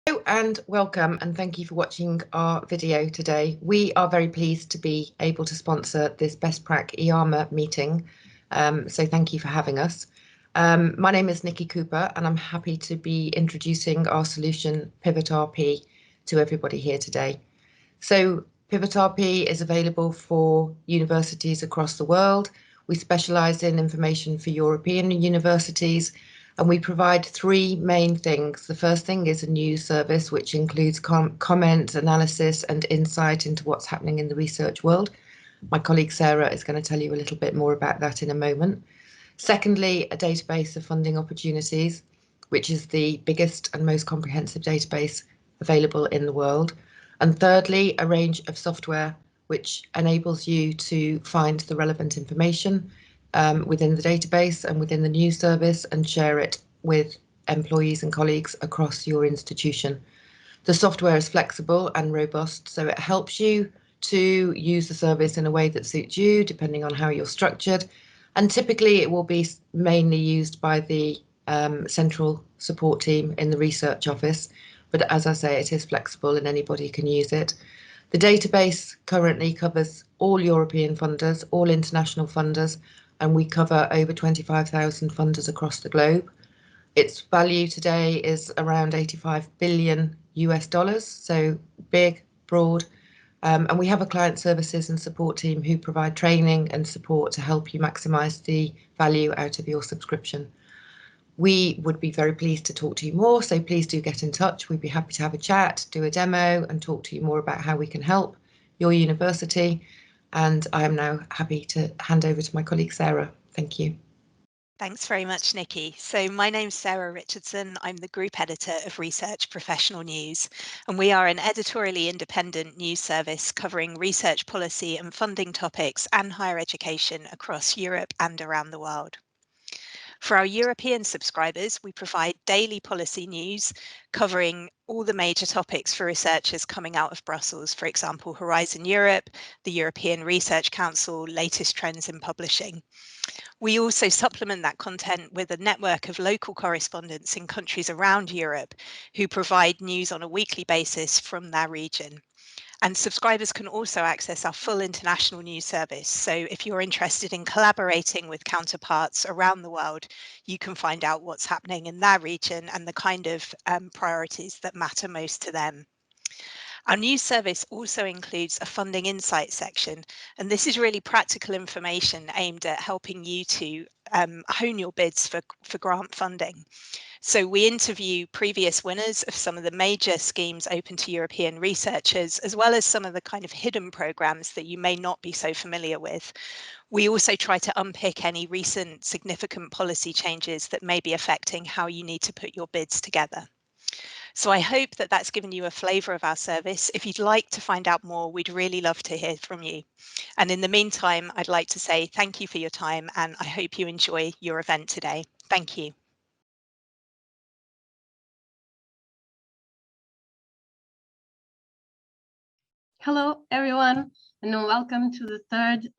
Hello and welcome, and thank you for watching our video today. We are very pleased to be able to sponsor this BESTPRAC-EARMA meeting, so thank you for having us. My name is Nikki Cooper and I'm happy to be introducing our solution PivotRP to everybody here today. So PivotRP is available for universities across the world. We specialise in information for European universities, and we provide three main things. The first thing is a news service, which includes comment, analysis and insight into what's happening in the research world. My colleague Sarah is going to tell you a little bit more about that in a moment. Secondly, a database of funding opportunities, which is the biggest and most comprehensive database available in the world. And thirdly, a range of software which enables you to find the relevant information within the database and within the news service and share it with employees and colleagues across your institution. The software is flexible and robust, so it helps you to use the service in a way that suits you, depending on how you're structured. And typically it will be mainly used by the central support team in the research office. But as I say, it is flexible and anybody can use it. The database currently covers all European funders, all international funders, and we cover over 25,000 funders across the globe. Its value today is around 85 billion US dollars, so big, broad. And we have a client services and support team who provide training and support to help you maximise the value out of your subscription. We would be very pleased to talk to you more, so please do get in touch. We'd be happy to have a chat, do a demo and talk to you more about how we can help your university. And I am now happy to hand over to my colleague Sarah. Thank you. Thanks very much, Nikki. So my name's Sarah Richardson. I'm the Group Editor of Research Professional News, and we are an editorially independent news service covering research policy and funding topics and higher education across Europe and around the world. For our European subscribers, we provide daily policy news covering all the major topics for researchers coming out of Brussels, for example, Horizon Europe, the European Research Council, latest trends in publishing. We also supplement that content with a network of local correspondents in countries around Europe who provide news on a weekly basis from their region. And subscribers can also access our full international news service. So if you're interested in collaborating with counterparts around the world, you can find out what's happening in their region and the kind of priorities that matter most to them. Our news service also includes a funding insight section, and this is really practical information aimed at helping you to hone your bids for grant funding. So we interview previous winners of some of the major schemes open to European researchers, as well as some of the kind of hidden programs that you may not be so familiar with. We also try to unpick any recent significant policy changes that may be affecting how you need to put your bids together. So I hope that that's given you a flavour of our service. If you'd like to find out more, we'd really love to hear from you. And in the meantime, I'd like to say thank you for your time, and I hope you enjoy your event today. Thank you. Hello, everyone, and welcome to the third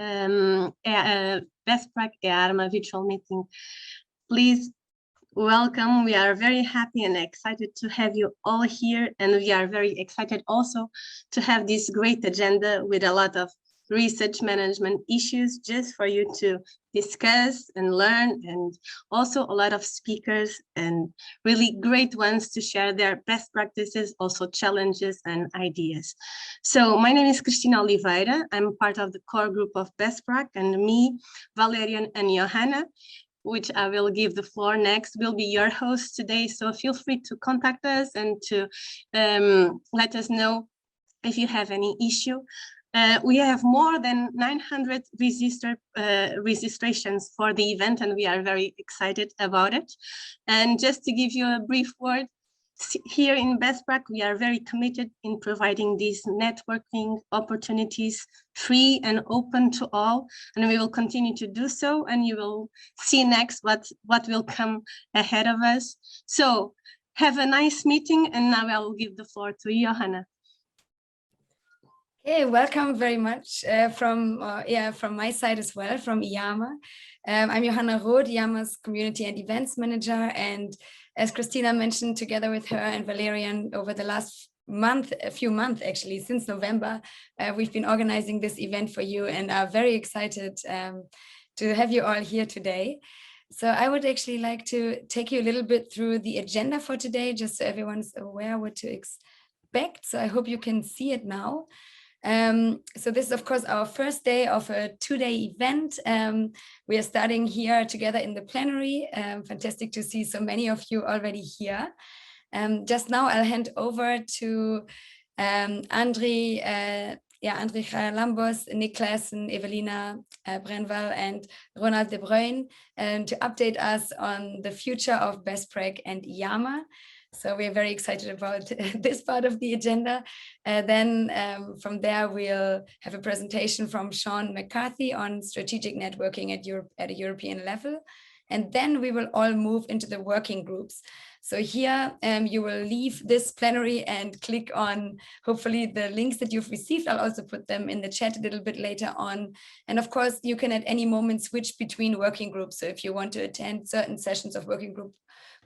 BESTPRAC-EARMA virtual meeting. Please welcome. We are very happy and excited to have you all here, and we are very excited also to have this great agenda with a lot of research management issues just for you to discuss and learn, and also a lot of speakers and really great ones to share their best practices, also challenges and ideas. So my name is Cristina Oliveira. I'm part of the core group of BESTPRAC, and me, Valerian and Johanna, which I will give the floor next, will be your host today. So feel free to contact us and to let us know if you have any issue. We have more than 900 registrations for the event, and we are very excited about it. And just to give you a brief word, here in BESTPRAC, we are very committed in providing these networking opportunities free and open to all, and we will continue to do so, and you will see next what will come ahead of us. So have a nice meeting, and now I will give the floor to Johanna. Okay, welcome very much from my side as well, from EARMA. I'm Johanna Roth, IARMA's Community and Events Manager, and as Christina mentioned, together with her and Valerian over the last few months actually, since November, we've been organizing this event for you and are very excited to have you all here today. So I would actually like to take you a little bit through the agenda for today, just so everyone's aware what to expect. So I hope you can see it now. So this is, of course, our first day of a 2-day event. We are starting here together in the plenary. Fantastic to see so many of you already here. Just now, I'll hand over to André Lambos, Nick Claassen, Evelina Brenval, and Ronald de Bruyn to update us on the future of BESTPRAC and IARMA. So we're very excited about this part of the agenda. Then from there, we'll have a presentation from Seán McCarthy on strategic networking at a European level. And then we will all move into the working groups. So here you will leave this plenary and click on, hopefully, the links that you've received. I'll also put them in the chat a little bit later on. And of course, you can at any moment switch between working groups. So if you want to attend certain sessions of working group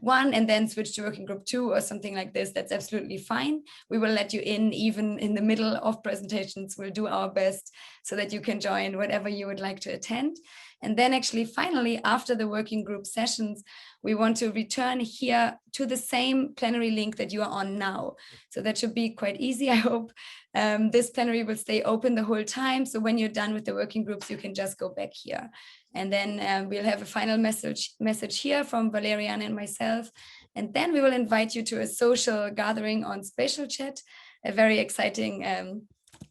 1 and then switch to working group 2 or something like this, that's absolutely fine. We will let you in even in the middle of presentations. We'll do our best so that you can join whatever you would like to attend. And then actually, finally, after the working group sessions, we want to return here to the same plenary link that you are on now. So that should be quite easy, I hope. This plenary will stay open the whole time. So when you're done with the working groups, you can just go back here. And then we'll have a final message here from Valerian and myself. And then we will invite you to a social gathering on Spatial Chat, a very exciting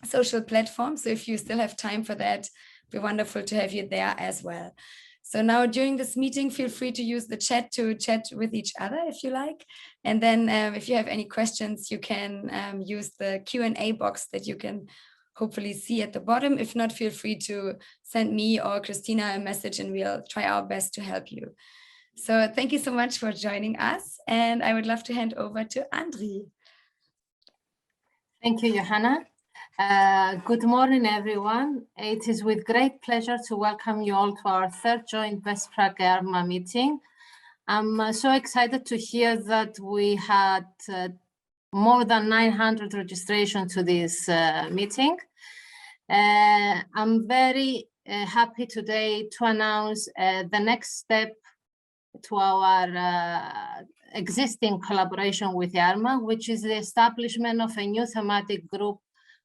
social platform. So if you still have time for that, it'd be wonderful to have you there as well. So now during this meeting, feel free to use the chat to chat with each other if you like. And then if you have any questions, you can use the Q&A box that you can hopefully see at the bottom. If not, feel free to send me or Christina a message and we'll try our best to help you. So thank you so much for joining us. And I would love to hand over to André. Thank you, Johanna. Good morning, everyone. It is with great pleasure to welcome you all to our third joint BESTPRAC-EARMA meeting. I'm so excited to hear that we had more than 900 registrations to this meeting. I'm very happy today to announce the next step to our existing collaboration with IARMA, which is the establishment of a new thematic group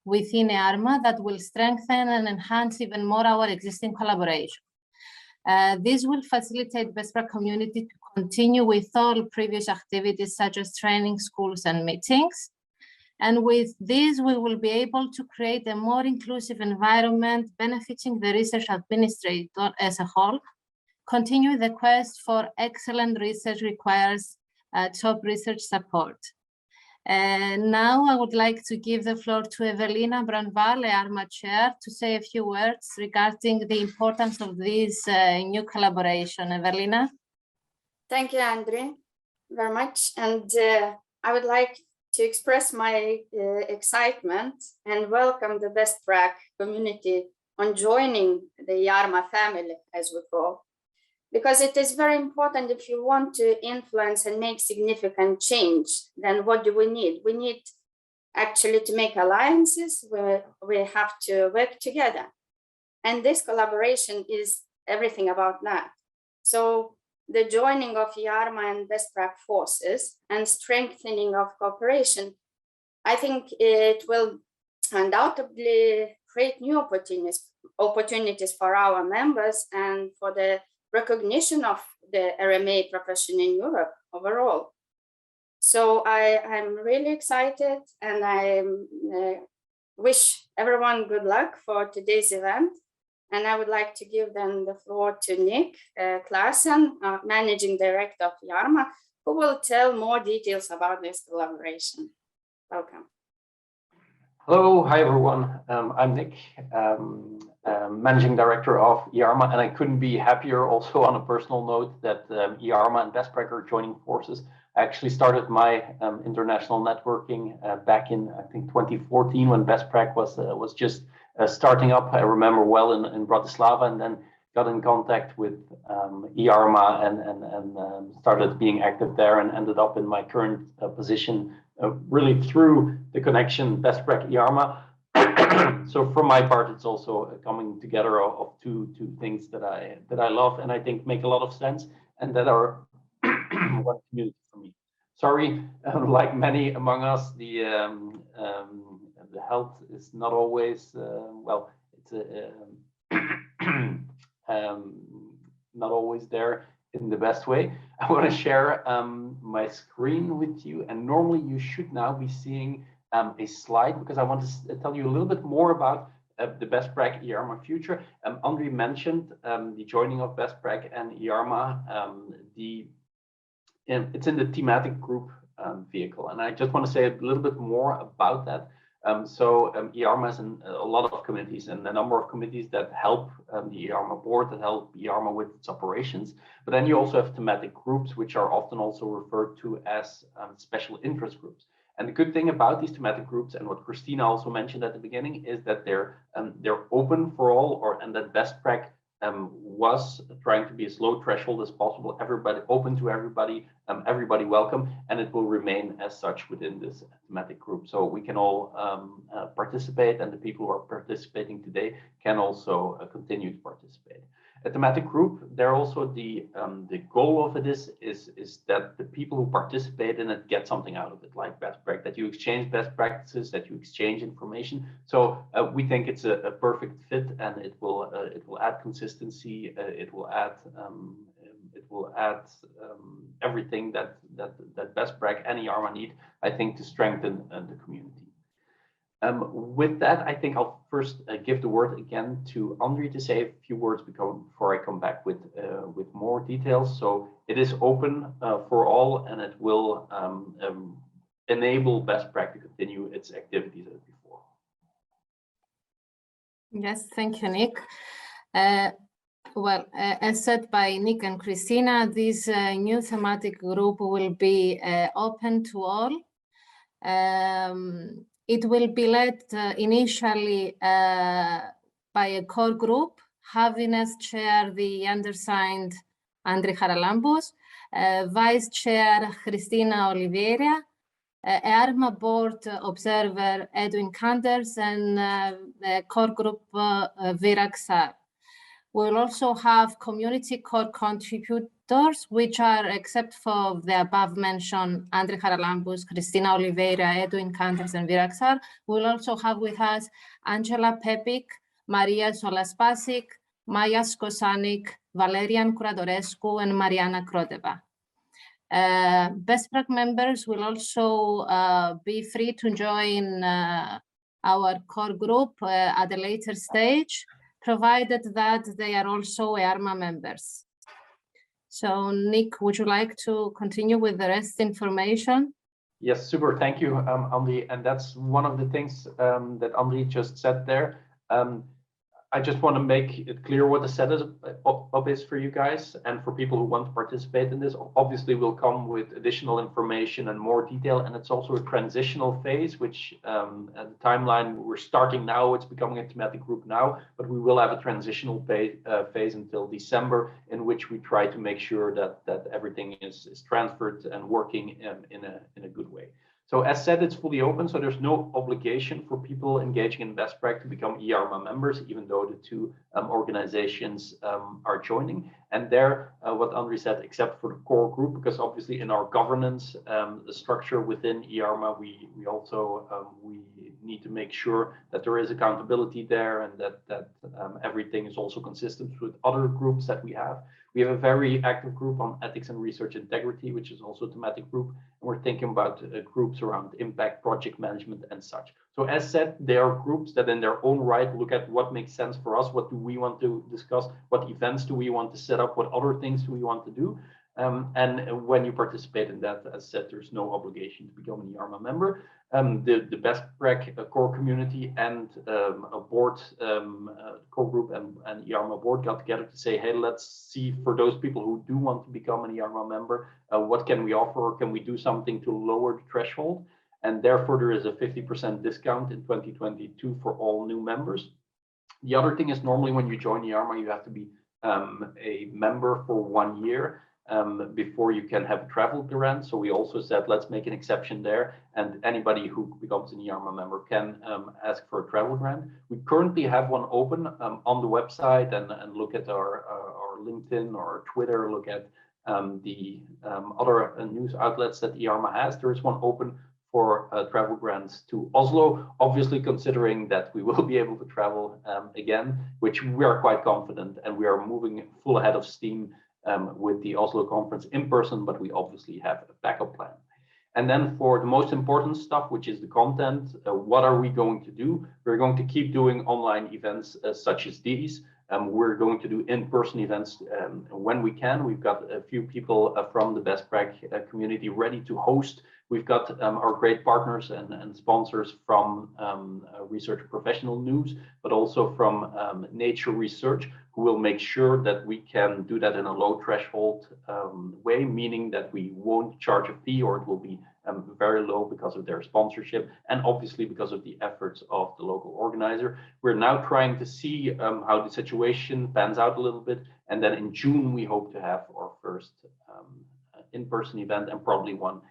within IARMA that will strengthen and enhance even more our existing collaboration. This will facilitate BESTPRAC community to continue with all previous activities such as training, schools, and meetings. And with this, we will be able to create a more inclusive environment benefiting the research administrator as a whole. Continue the quest for excellent research requires top research support. And now I would like to give the floor to Evelina Brenval, IARMA Chair, to say a few words regarding the importance of this new collaboration. Evelina? Thank you, Andre, very much. And I would like to express my excitement and welcome the BESTPRAC community on joining the IARMA family, as we call. Because it is very important if you want to influence and make significant change, then what do we need? We need actually to make alliances where we have to work together. And this collaboration is everything about that. So the joining of IARMA and BESTPRAC forces and strengthening of cooperation, I think it will undoubtedly create new opportunities for our members and for the recognition of the RMA profession in Europe overall. So I'm really excited and I wish everyone good luck for today's event. And I would like to give then the floor to Nick Claassen, Managing Director of IARMA, who will tell more details about this collaboration. Welcome. Hello, hi everyone. I'm Nick, Managing Director of IARMA, and I couldn't be happier also on a personal note that IARMA and BESTPRAC are joining forces. I actually started my international networking back in, I think, 2014 when BESTPRAC was just starting up. I remember well in Bratislava, and then got in contact with EARMA and started being active there, and ended up in my current position really through the connection BESTPRAC-EARMA. So from my part, it's also a coming together of two things that I love and I think make a lot of sense, and that are one community for me. Sorry, like many among us, the health is not always well. It's not always there in the best way. I want to share my screen with you, and normally you should now be seeing a slide, because I want to tell you a little bit more about the BESTPRAC-EARMA future. Andre mentioned the joining of BESTPRAC and EARMA. It's in the thematic group vehicle, and I just want to say a little bit more about that. EARMA has a lot of committees and a number of committees that help the EARMA board, that help EARMA with its operations. But then you also have thematic groups, which are often also referred to as special interest groups. And the good thing about these thematic groups, and what Christina also mentioned at the beginning, is that they're open for all, and that BESTPRAC was trying to be as low threshold as possible, everybody open to everybody, everybody welcome, and it will remain as such within this thematic group. So we can all participate, and the people who are participating today can also continue to participate. A thematic group, there also the goal of it is that the people who participate in it get something out of it, like BESTPRAC, that you exchange best practices, that you exchange information. So we think it's a perfect fit, and it will add consistency. It will add everything that BESTPRAC and EARMA need, I think, to strengthen the community. With that, I think I'll first give the word again to Andre to say a few words before I come back with more details. So it is open for all, and it will enable BESTPRAC to continue its activities as before. Yes, thank you, Nick. Well, as said by Nick and Christina, this new thematic group will be open to all. It will be led initially by a core group, having as chair the undersigned Andre Charalambous, vice chair Christina Oliveira, EARMA board observer Edwin Kanders, and the core group Virag Sar. We'll also have community core contributors, which are, except for the above mentioned Andre Charalambous, Christina Oliveira, Edwin Kanders, and Virag Sar. We'll also have with us Angela Pepik, Maria Solaspasic, Maya Skosanik, Valerian Kuradorescu, and Mariana Krodeva. BESTPRAC members will also be free to join our core group at a later stage, provided that they are also EARMA members. So Nick, would you like to continue with the rest information? Yes, super, thank you, Andre. And that's one of the things that Andre just said there. I just want to make it clear what the setup is for you guys and for people who want to participate in this. Obviously, we'll come with additional information and more detail, and it's also a transitional phase, which at the timeline we're starting now, it's becoming a thematic group now, but we will have a transitional phase until December, in which we try to make sure that everything is transferred and working in a good way. So as said, it's fully open, so there's no obligation for people engaging in BESTPRAC to become EARMA members, even though the two organizations are joining. And there, what Andre said, except for the core group, because obviously in our governance, the structure within EARMA, we also we need to make sure that there is accountability there, and that everything is also consistent with other groups that we have. We have a very active group on ethics and research integrity, which is also a thematic group. And we're thinking about groups around impact, project management, and such. So as said, there are groups that in their own right look at what makes sense for us, what do we want to discuss, what events do we want to set up, what other things do we want to do. And when you participate in that, as said, there's no obligation to become an EARMA member. The BESTPRAC core community and a board, core group and EARMA board got together to say, hey, let's see for those people who do want to become an EARMA member, what can we offer? Can we do something to lower the threshold? And therefore, there is a 50% discount in 2022 for all new members. The other thing is normally when you join EARMA, you have to be a member for 1 year before you can have a travel grant. So we also said, let's make an exception there, and anybody who becomes an IARMA member can ask for a travel grant. We currently have one open on the website, and look at our LinkedIn or Twitter, look at the other news outlets that IARMA has. There is one open for travel grants to Oslo, obviously considering that we will be able to travel again, which we are quite confident, and we are moving full ahead of steam with the Oslo conference in person, but we obviously have a backup plan. And then for the most important stuff, which is the content, what are we going to do? We're going to keep doing online events such as these. We're going to do in-person events when we can. We've got a few people from the BESTPRAC community ready to host. We've got our great partners and sponsors from Research Professional News, but also from Nature Research, who will make sure that we can do that in a low threshold way, meaning that we won't charge a fee, or it will be very low because of their sponsorship, and obviously because of the efforts of the local organizer. We're now trying to see how the situation pans out a little bit, and then in June we hope to have our first in-person event, and probably one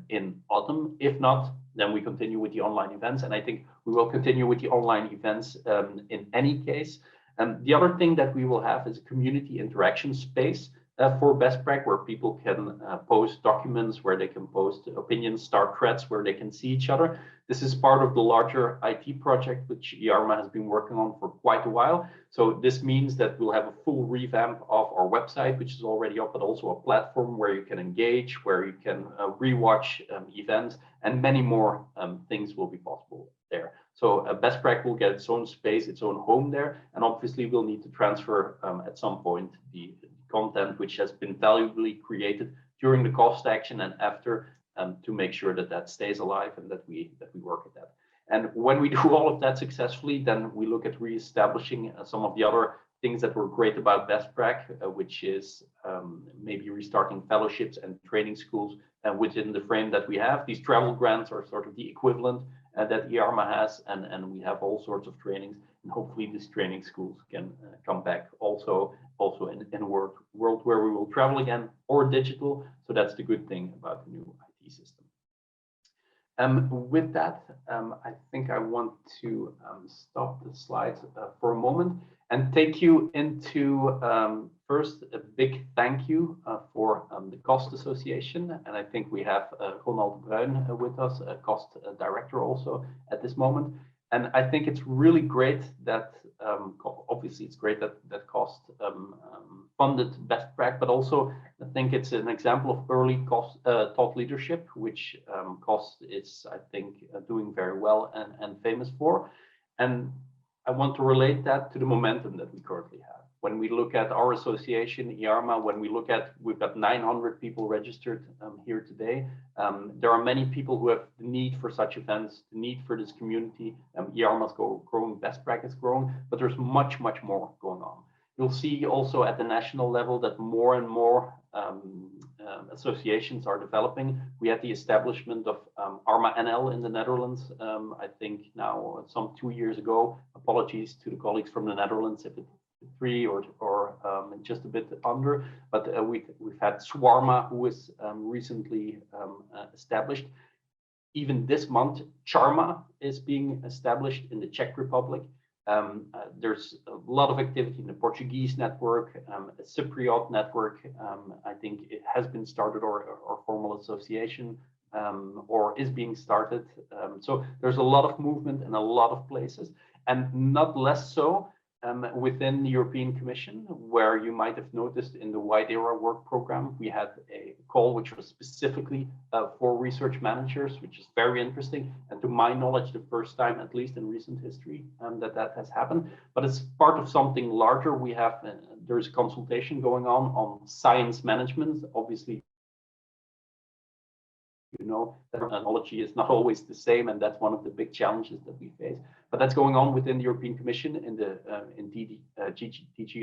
in autumn. If not, then we continue with the online events, and I think we will continue with the online events in any case. The other thing that we will have is a community interaction space for BESTPRAC, where people can post documents, where they can post opinions, start threads, where they can see each other. This is part of the larger IT project, which IARMA has been working on for quite a while. So this means that we'll have a full revamp of our website, which is already up, but also a platform where you can engage, where you can rewatch events, and many more things will be possible there. So BESTPRAC will get its own space, its own home there, and obviously we'll need to transfer at some point the content which has been valuably created during the cost action and after, to make sure that that stays alive and that we work at that. And when we do all of that successfully, then we look at reestablishing some of the other things that were great about BESTPRAC, which is maybe restarting fellowships and training schools within the frame that we have. These travel grants are sort of the equivalent that IARMA has, and we have all sorts of trainings, and hopefully these training schools can come back also in a world where we will travel again, or digital. So that's the good thing about the new IT system. With that, I think I want to stop the slides for a moment and take you into first a big thank you for the Cost Association. And I think we have Ronald de Bruin with us, a cost director also at this moment. And I think it's really great that, obviously it's great that Cost funded BESTPRAC, but also I think it's an example of early Cost thought leadership, which Cost is, I think, doing very well and famous for. And I want to relate that to the momentum that we currently have. When we look at our association, IARMA, when we look at, we've got 900 people registered here today. There are many people who have the need for such events, the need for this community. IARMA is growing, BESTPRAC is growing, but there's much, much more going on. You'll see also at the national level that more and more associations are developing. We had the establishment of ARMA NL in the Netherlands, I think now some 2 years ago. Apologies to the colleagues from the Netherlands if it's 3 or just a bit under, but we've had Swarma, who was recently established. Even this month, Charma is being established in the Czech Republic. There's a lot of activity in the Portuguese network, a Cypriot network. I think it has been started, or formal association, or is being started. So there's a lot of movement in a lot of places, and not less so within the European Commission, where you might have noticed in the Wide Era work program, we had a call which was specifically for research managers, which is very interesting. And to my knowledge, the first time, at least in recent history, that has happened. But it's part of something larger. We have, there's a consultation going on science management. Obviously, you know, that technology is not always the same, and that's one of the big challenges that we face. But that's going on within the European Commission in the DG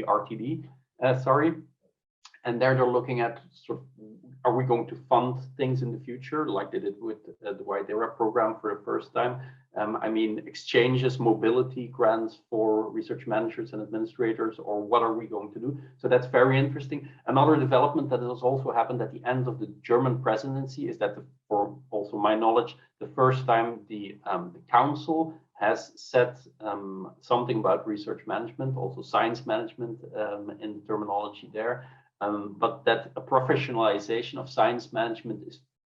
RTD, and there they're looking at sort of, are we going to fund things in the future like they did with the Wide Era program for the first time? I mean, exchanges, mobility grants for research managers and administrators, or what are we going to do? So that's very interesting. Another development that has also happened at the end of the German presidency is that, for also my knowledge, the first time the council has said something about research management, also science management in the terminology there, but that a professionalization of science management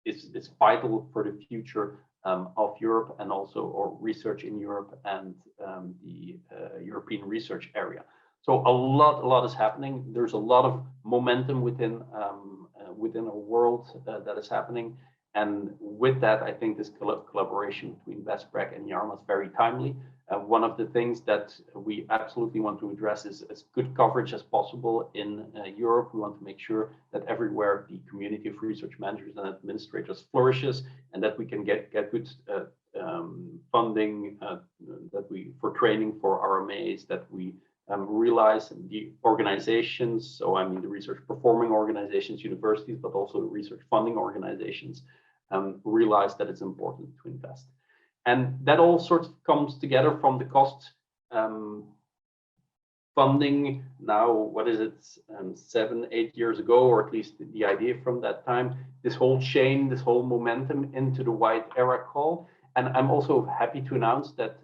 is vital for the future of Europe, and also or research in Europe and the European research area. So a lot is happening. There's a lot of momentum within a world that is happening, and with that, I think this collaboration between BESTPRAC and IARMA is very timely. One of the things that we absolutely want to address is as good coverage as possible in Europe. We want to make sure that everywhere the community of research managers and administrators flourishes, and that we can get good funding for training for RMAs, that we realize the organizations, so I mean the research performing organizations, universities, but also the research funding organizations, realize that it's important to invest. And that all sorts of comes together from the cost funding now, what is it, 7-8 years ago, or at least the idea from that time, this whole chain, this whole momentum into the White Era call. And I'm also happy to announce that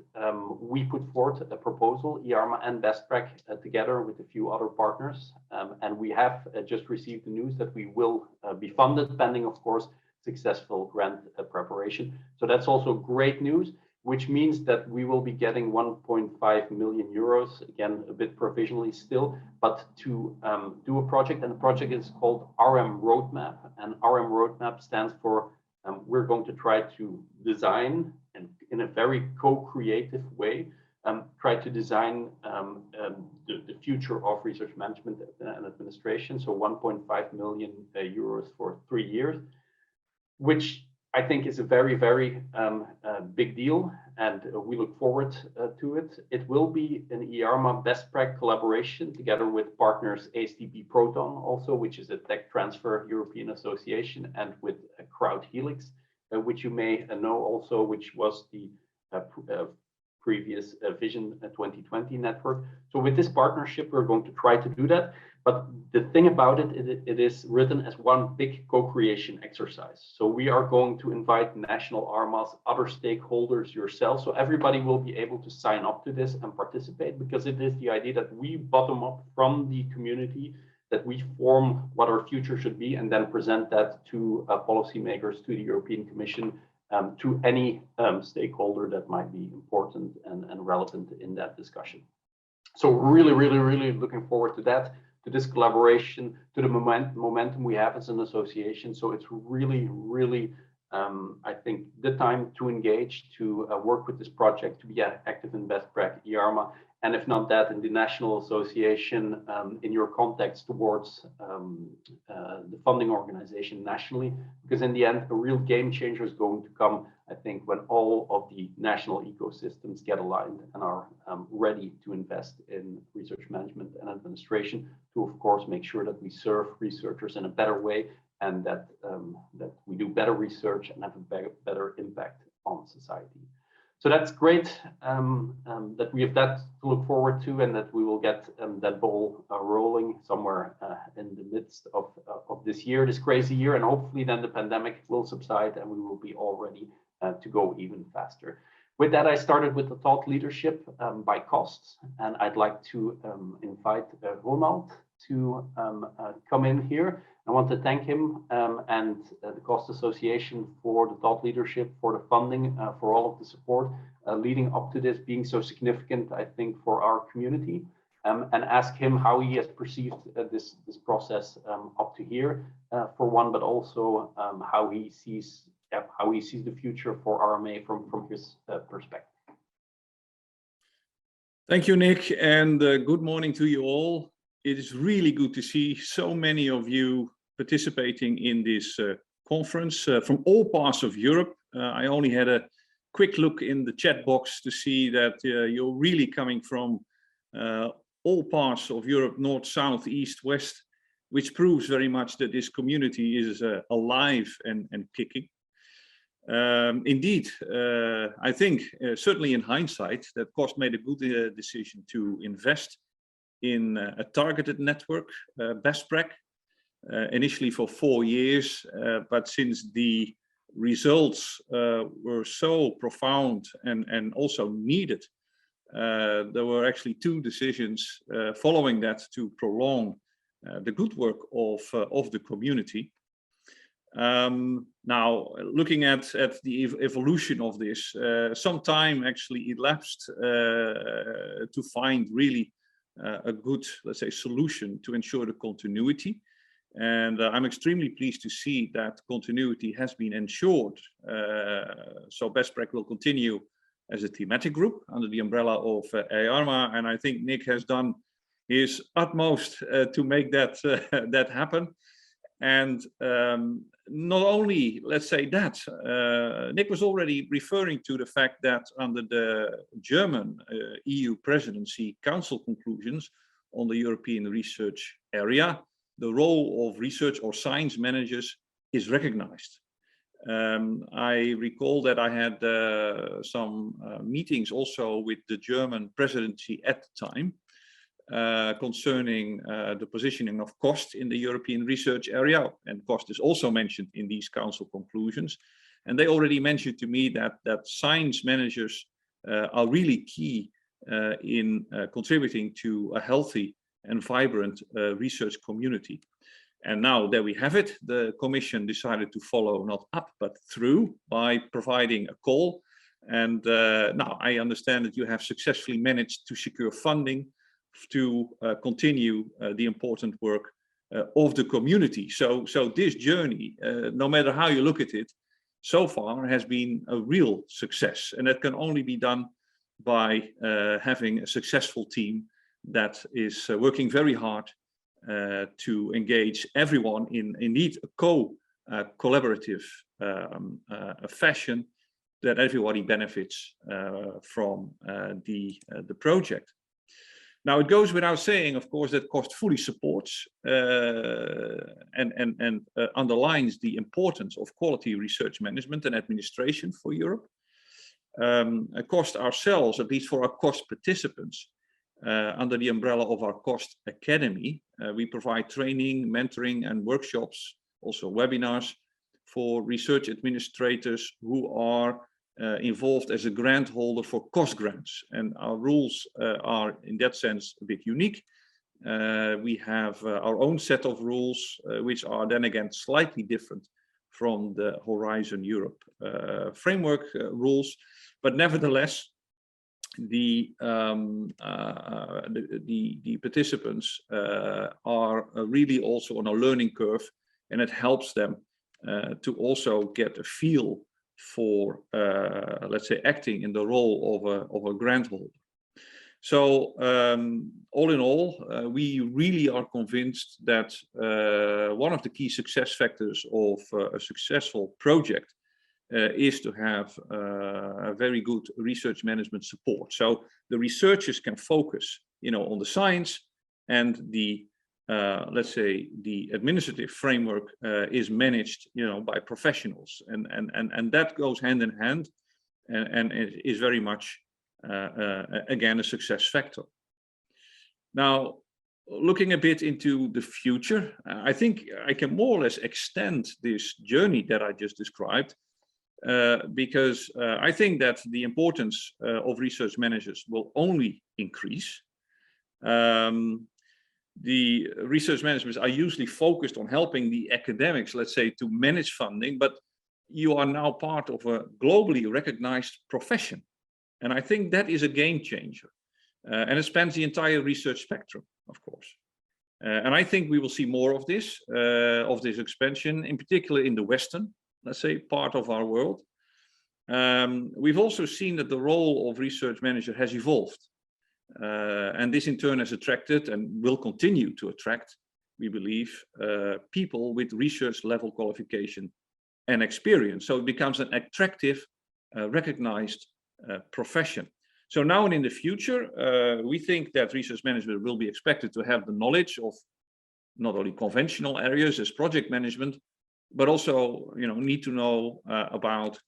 we put forth a proposal, IARMA and BESTPRAC, together with a few other partners. And we have just received the news that we will be funded, pending, of course, successful grant preparation. So that's also great news, which means that we will be getting 1.5 million euros, again, a bit provisionally still, but to do a project. And the project is called RM Roadmap. And RM Roadmap stands for we're going to try to design, and in a very co-creative way, try to design the future of research management and administration. So 1.5 million euros for 3 years, which I think is a very, very big deal, and we look forward to it. It will be an IARMA BESTPRAC collaboration together with partners ASTP Proton also, which is a tech transfer European association, and with Crowd Helix, which you may know also, which was the previous Vision 2020 network. So with this partnership, we're going to try to do that. But the thing about it is written as one big co-creation exercise. So we are going to invite national ARMAs, other stakeholders, yourself. So everybody will be able to sign up to this and participate, because it is the idea that we bottom up from the community, that we form what our future should be, and then present that to policymakers, to the European Commission, to any stakeholder that might be important and relevant in that discussion. So really, really, really looking forward to that, to this collaboration, to the momentum we have as an association. So it's really, really, I think, the time to engage, to work with this project, to be active in BESTPRAC, IARMA, and if not that, in the national association, in your context towards the funding organization nationally, because in the end, a real game changer is going to come, I think, when all of the national ecosystems get aligned and are ready to invest in research management and administration, to, of course, make sure that we serve researchers in a better way, and that we do better research and have a better impact on society. So that's great that we have that to look forward to, and that we will get that ball rolling somewhere in the midst of this year, this crazy year, and hopefully then the pandemic will subside and we will be all ready to go even faster. With that, I started with the thought leadership by costs, and I'd like to invite Ronald to come in here. I want to thank him and the Cost Association for the thought leadership, for the funding, for all of the support leading up to this being so significant, I think, for our community, and ask him how he has perceived this process up to here, for one, but also how he sees the future for RMA from his perspective. Thank you, Nick, and good morning to you all. It is really good to see so many of you participating in this conference from all parts of Europe. I only had a quick look in the chat box to see that you're really coming from all parts of Europe, north, south, east, west, which proves very much that this community is alive and kicking. Indeed, I think certainly in hindsight that KOST made a good decision to invest in a targeted network, BESTPRAC, initially for 4 years, but since the results were so profound and also needed, there were actually 2 decisions following that to prolong the good work of the community. Now, looking at the evolution of this, some time actually elapsed to find really a good, let's say, solution to ensure the continuity. And I'm extremely pleased to see that continuity has been ensured. So BESTPRAC will continue as a thematic group under the umbrella of EARMA, and I think Nick has done his utmost to make that that happen. And not only, let's say that, Nick was already referring to the fact that under the German EU presidency council conclusions on the European research area, the role of research or science managers is recognized. I recall that I had some meetings also with the German presidency at the time concerning the positioning of KOST in the European research area, and KOST is also mentioned in these council conclusions. And they already mentioned to me that science managers are really key in contributing to a healthy and vibrant research community. And now there we have it. The Commission decided to follow not up but through by providing a call. And now I understand that you have successfully managed to secure funding to continue the important work of the community. So this journey, no matter how you look at it, so far has been a real success, and that can only be done by having a successful team that is working very hard to engage everyone in indeed a collaborative fashion that everybody benefits from the project. Now, it goes without saying, of course, that KOST fully supports and underlines the importance of quality research management and administration for Europe. KOST ourselves, at least for our KOST participants, under the umbrella of our KOST Academy, we provide training, mentoring, and workshops, also webinars, for research administrators who are involved as a grant holder for KOST grants. And our rules are in that sense a bit unique. We have our own set of rules, which are then again slightly different from the Horizon Europe framework rules, but nevertheless, the participants are really also on a learning curve, and it helps them to also get a feel for, let's say, acting in the role of a grant holder. So all in all, we really are convinced that one of the key success factors of a successful project is to have a very good research management support. So the researchers can focus, on the science, and the let's say the administrative framework is managed, by professionals, and that goes hand in hand, and it is very much again a success factor. Now, looking a bit into the future, I think I can more or less extend this journey that I just described, because I think that the importance of research managers will only increase. The research managers are usually focused on helping the academics, let's say, to manage funding, but you are now part of a globally recognized profession. And I think that is a game changer. And it spans the entire research spectrum, of course. And I think we will see more of this expansion, in particular in the Western, let's say, part of our world. We've also seen that the role of research manager has evolved. And this in turn has attracted and will continue to attract, we believe, people with research level qualification and experience. So it becomes an attractive, recognized profession. So now and in the future, we think that research management will be expected to have the knowledge of not only conventional areas as project management, but also need to know about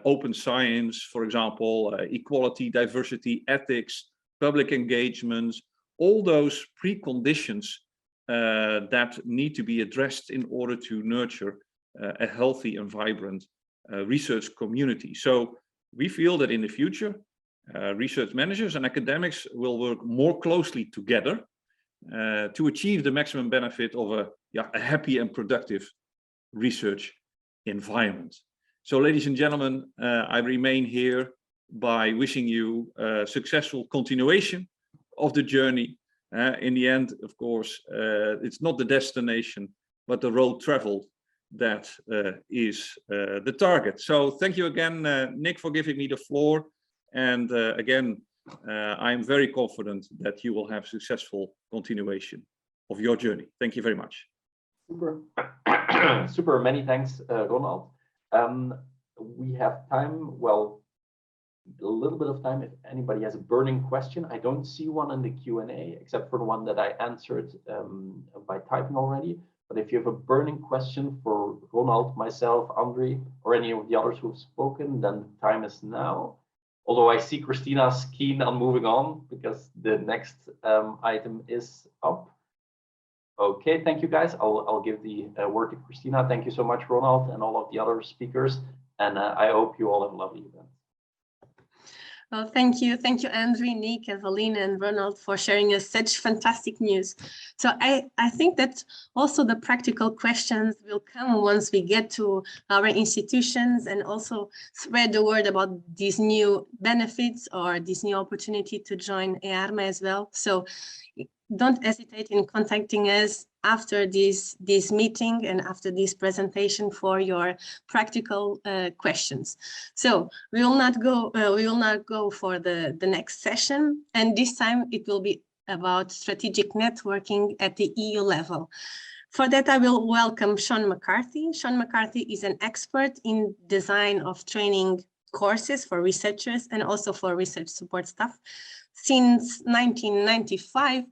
open science, for example, equality, diversity, ethics, public engagements, all those preconditions that need to be addressed in order to nurture a healthy and vibrant research community. So we feel that in the future, research managers and academics will work more closely together to achieve the maximum benefit of a happy and productive research environment. So, ladies and gentlemen, I remain here by wishing you a successful continuation of the journey. In the end, of course, it's not the destination, but the road traveled that is the target. So thank you again, Nick, for giving me the floor. And again, I'm very confident that you will have successful continuation of your journey. Thank you very much. Super. Super. Many thanks, Ronald. We have time, well, a little bit of time if anybody has a burning question. I don't see one in the Q&A except for the one that I answered by typing already. But if you have a burning question for Ronald, myself, Andre, or any of the others who've spoken, then the time is now. Although I see Christina's keen on moving on because the next item is up. Okay, thank you guys. I'll give the word to Christina. Thank you so much, Ronald, and all of the other speakers. And I hope you all have a lovely event. Well, thank you. Thank you, Andre, Nick, Evelyn, and Ronald for sharing us such fantastic news. So I think that also the practical questions will come once we get to our institutions and also spread the word about these new benefits or this new opportunity to join EARMA as well. So don't hesitate in contacting us after this meeting and after this presentation for your practical questions. So we will not go for the next session, and this time it will be about strategic networking at the EU level. For that, I will welcome Seán McCarthy. Seán McCarthy is an expert in design of training courses for researchers and also for research support staff. Since 1995,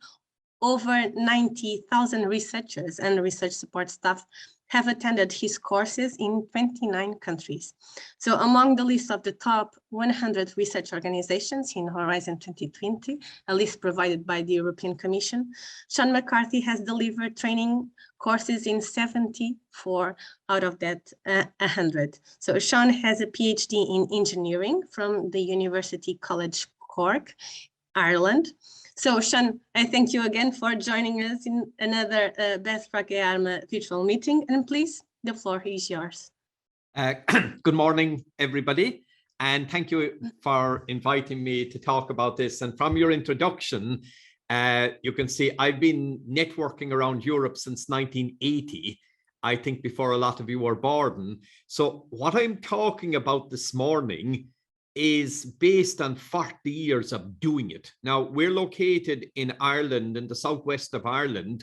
over 90,000 researchers and research support staff have attended his courses in 29 countries. So among the list of the top 100 research organizations in Horizon 2020, a list provided by the European Commission, Seán McCarthy has delivered training courses in 74 out of that 100. So Seán has a PhD in engineering from the University College Cork, Ireland. So Seán, I thank you again for joining us in another BESTPRAC-EARMA virtual meeting, and please, the floor is yours. Good morning, everybody, and thank you for inviting me to talk about this. And from your introduction, you can see I've been networking around Europe since 1980, I think before a lot of you were born. So what I'm talking about this morning is based on 40 years of doing it. Now, we're located in Ireland, in the southwest of Ireland.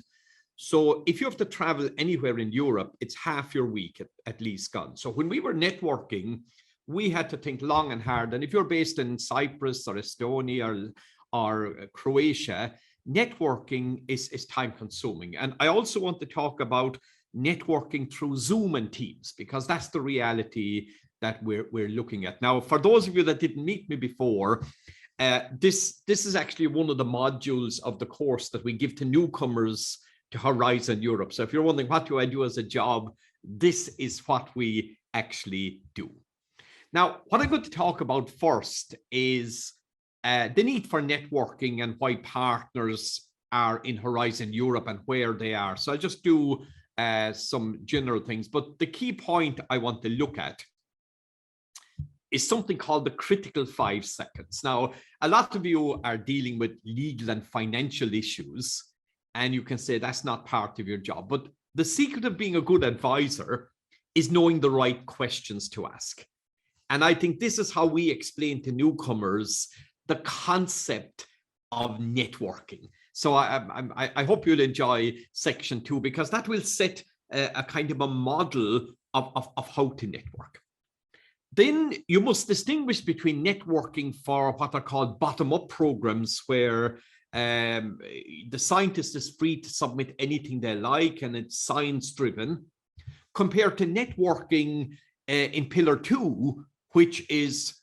So if you have to travel anywhere in Europe, it's half your week at least gone. So when we were networking, we had to think long and hard. And if you're based in Cyprus or Estonia or Croatia, networking is time consuming. And I also want to talk about networking through Zoom and Teams, because that's the reality that we're looking at. Now, for those of you that didn't meet me before, this is actually one of the modules of the course that we give to newcomers to Horizon Europe. So if you're wondering, what do I do as a job? This is what we actually do. Now, what I'm going to talk about first is the need for networking and why partners are in Horizon Europe and where they are. So I'll just do some general things, but the key point I want to look at is something called the critical 5 seconds. Now, a lot of you are dealing with legal and financial issues, and you can say that's not part of your job. But the secret of being a good advisor is knowing the right questions to ask. And I think this is how we explain to newcomers the concept of networking. So I hope you'll enjoy section 2, because that will set a kind of a model of how to network. Then you must distinguish between networking for what are called bottom-up programs, where the scientist is free to submit anything they like and it's science-driven, compared to networking in Pillar 2, which is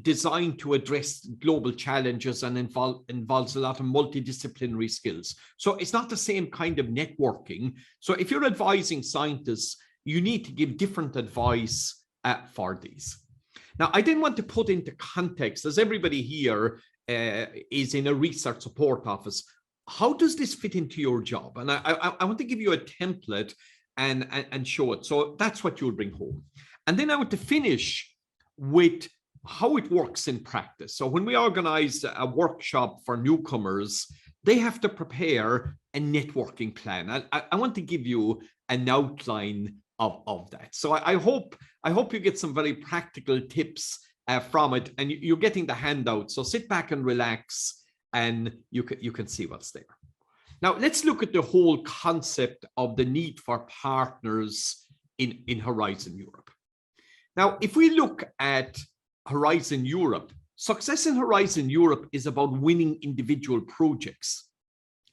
designed to address global challenges and involves a lot of multidisciplinary skills. So it's not the same kind of networking. So if you're advising scientists, you need to give different advice for these. Now, I didn't want to put into context, as everybody here is in a research support office, how does this fit into your job? And I want to give you a template and show it. So that's what you'll bring home. And then I want to finish with how it works in practice. So when we organize a workshop for newcomers, they have to prepare a networking plan. I want to give you an outline of that. So I hope you get some very practical tips from it, and you're getting the handout. So sit back and relax, and you can see what's there. Now let's look at the whole concept of the need for partners in Horizon Europe. Now, if we look at Horizon Europe, success in Horizon Europe is about winning individual projects.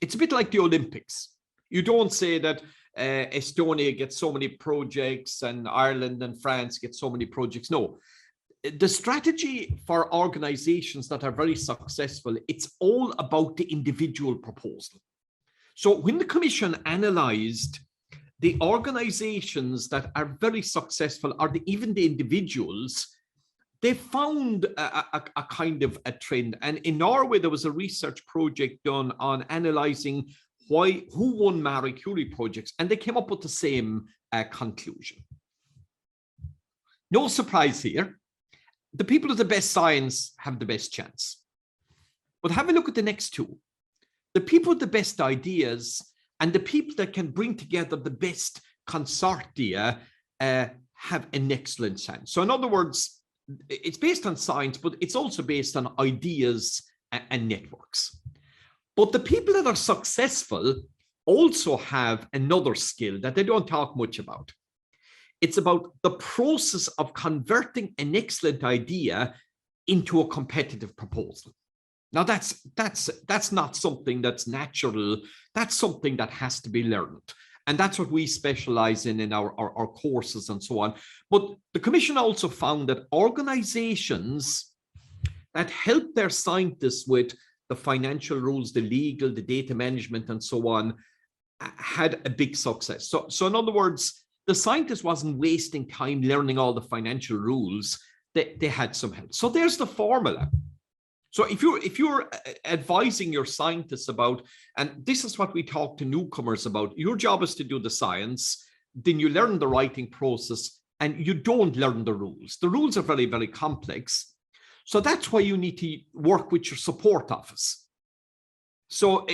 It's a bit like the Olympics. You don't say that Estonia gets so many projects and Ireland and France get so many projects. No, the strategy for organizations that are very successful, it's all about the individual proposal. So when the Commission analyzed the organizations that are very successful, or even the individuals, they found a kind of a trend. And in Norway, there was a research project done on analyzing who won Marie Curie projects, and they came up with the same conclusion. No surprise here. The people with the best science have the best chance. But have a look at the next two. The people with the best ideas and the people that can bring together the best consortia have an excellent chance. So in other words, it's based on science, but it's also based on ideas and networks. But the people that are successful also have another skill that they don't talk much about. It's about the process of converting an excellent idea into a competitive proposal. Now that's not something that's natural. That's something that has to be learned. And that's what we specialize in our courses and so on. But the Commission also found that organizations that help their scientists with the financial rules, the legal, the data management, and so on, had a big success. So in other words, the scientist wasn't wasting time learning all the financial rules. They had some help. So there's the formula. So if you're advising your scientists about, and this is what we talk to newcomers about, your job is to do the science, then you learn the writing process, and you don't learn the rules. The rules are very, very complex. So that's why you need to work with your support office. So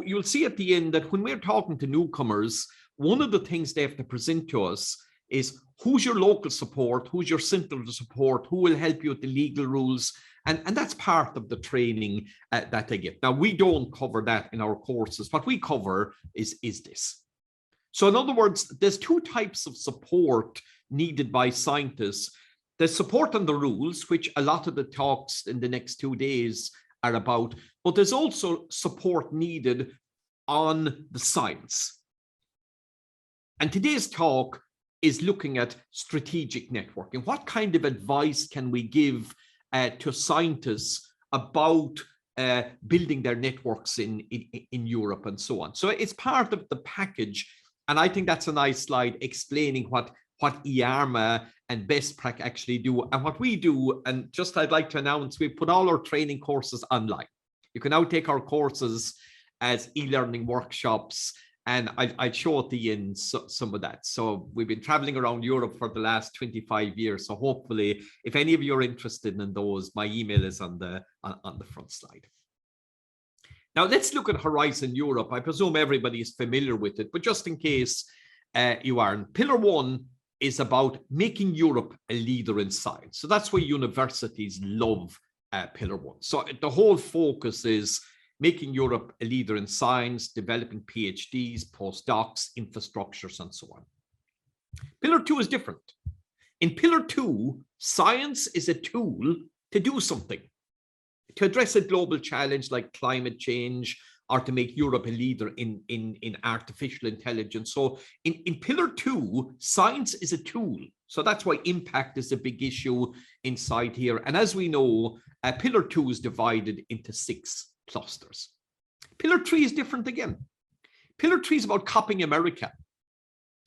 you'll see at the end that when we're talking to newcomers, one of the things they have to present to us is who's your local support, who's your center of support, who will help you with the legal rules. And that's part of the training that they get. Now, we don't cover that in our courses. What we cover is this. So in other words, there's two types of support needed by scientists. There's support on the rules, which a lot of the talks in the next 2 days are about, but there's also support needed on the science. And today's talk is looking at strategic networking. What kind of advice can we give to scientists about building their networks in Europe and so on? So it's part of the package. And I think that's a nice slide explaining what EARMA and BESTPRAC actually do and what we do. And just I'd like to announce, we put all our training courses online. You can now take our courses as e-learning workshops, and I'd show at the end some of that. So we've been traveling around Europe for the last 25 years. So hopefully, if any of you are interested in those, my email is on the front slide. Now let's look at Horizon Europe. I presume everybody is familiar with it, but just in case you aren't, Pillar 1 is about making Europe a leader in science. So that's why universities love Pillar 1. So the whole focus is making Europe a leader in science, developing PhDs, postdocs, infrastructures, and so on. Pillar 2 is different. In Pillar 2, science is a tool to do something, to address a global challenge like climate change, or to make Europe a leader in artificial intelligence. So in Pillar 2, science is a tool. So that's why impact is a big issue inside here. And as we know, Pillar 2 is divided into 6 clusters. Pillar 3 is different again. Pillar 3 is about copying America.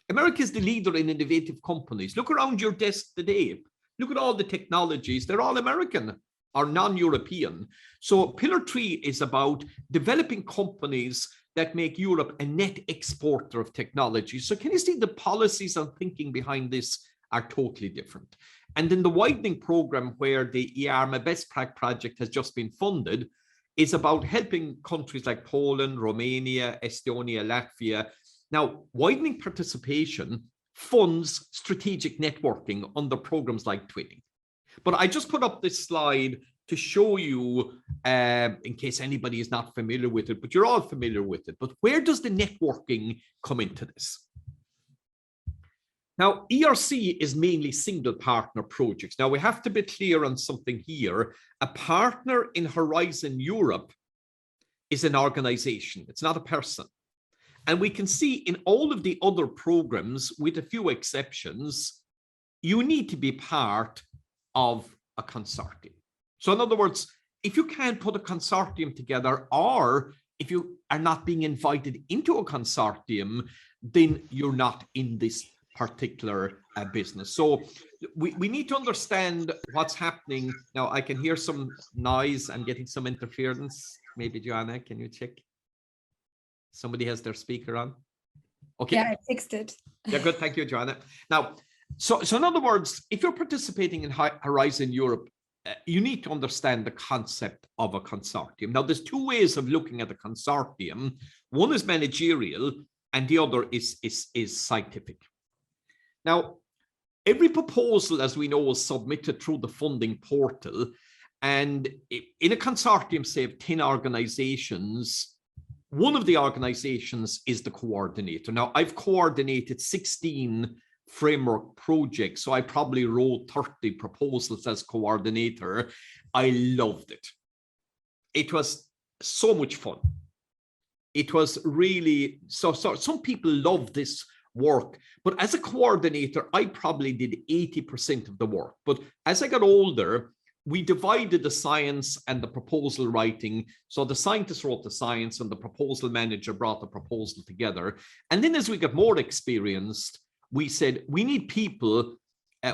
America is the leader in innovative companies. Look around your desk today. Look at all the technologies. They're all American or non-European. So Pillar 3 is about developing companies that make Europe a net exporter of technology. So can you see the policies and thinking behind this are totally different? And in the widening program where the EARMA BESTPRAC project has just been funded, is about helping countries like Poland, Romania, Estonia, Latvia. Now, widening participation funds strategic networking under programs like Twinning. But I just put up this slide to show you, in case anybody is not familiar with it, but you're all familiar with it. But where does the networking come into this? Now, ERC is mainly single partner projects. Now, we have to be clear on something here. A partner in Horizon Europe is an organization. It's not a person. And we can see in all of the other programs, with a few exceptions, you need to be part of a consortium. So in other words, if you can't put a consortium together, or if you are not being invited into a consortium, then you're not in this particular business. So we need to understand what's happening. Now I can hear some noise. I'm getting some interference. Maybe Joanna, can you check? Somebody has their speaker on. Okay. Yeah, I fixed it. Yeah, good. Thank you, Joanna. Now, so in other words, if you're participating in Horizon Europe, you need to understand the concept of a consortium. Now, there's 2 ways of looking at a consortium. One is managerial, and the other is scientific. Now, every proposal, as we know, is submitted through the funding portal. And in a consortium, say, of 10 organizations, one of the organizations is the coordinator. Now, I've coordinated 16 framework projects, so I probably wrote 30 proposals as coordinator. I loved it. It was so much fun. It was really, so some people love this work, but as a coordinator, I probably did 80% of the work. But as I got older, we divided the science and the proposal writing. So the scientist wrote the science and the proposal manager brought the proposal together. And then as we got more experienced, we said, we need people,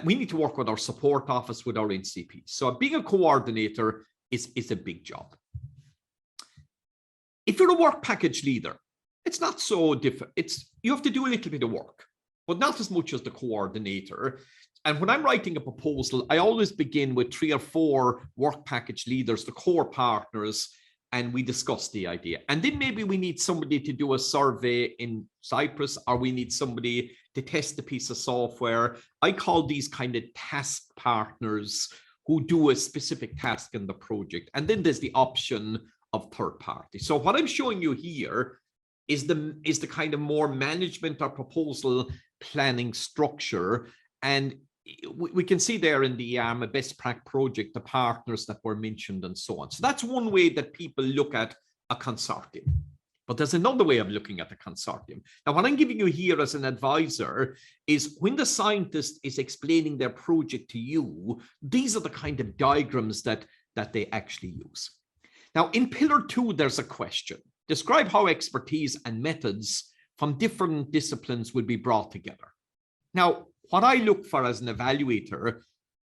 we need to work with our support office, with our NCP. So being a coordinator is a big job. If you're a work package leader, it's not so different. You have to do a little bit of work, but not as much as the coordinator. And when I'm writing a proposal, I always begin with 3 or 4 work package leaders, the core partners, and we discuss the idea. And then maybe we need somebody to do a survey in Cyprus, or we need somebody to test a piece of software. I call these kind of task partners who do a specific task in the project. And then there's the option of third party. So what I'm showing you here is the kind of more management or proposal planning structure. And we can see there in the EARMA BESTPRAC project, the partners that were mentioned and so on. So that's one way that people look at a consortium. But there's another way of looking at a consortium. Now, what I'm giving you here as an advisor is when the scientist is explaining their project to you, these are the kind of diagrams that they actually use. Now, in Pillar 2, there's a question. Describe how expertise and methods from different disciplines will be brought together. Now, what I look for as an evaluator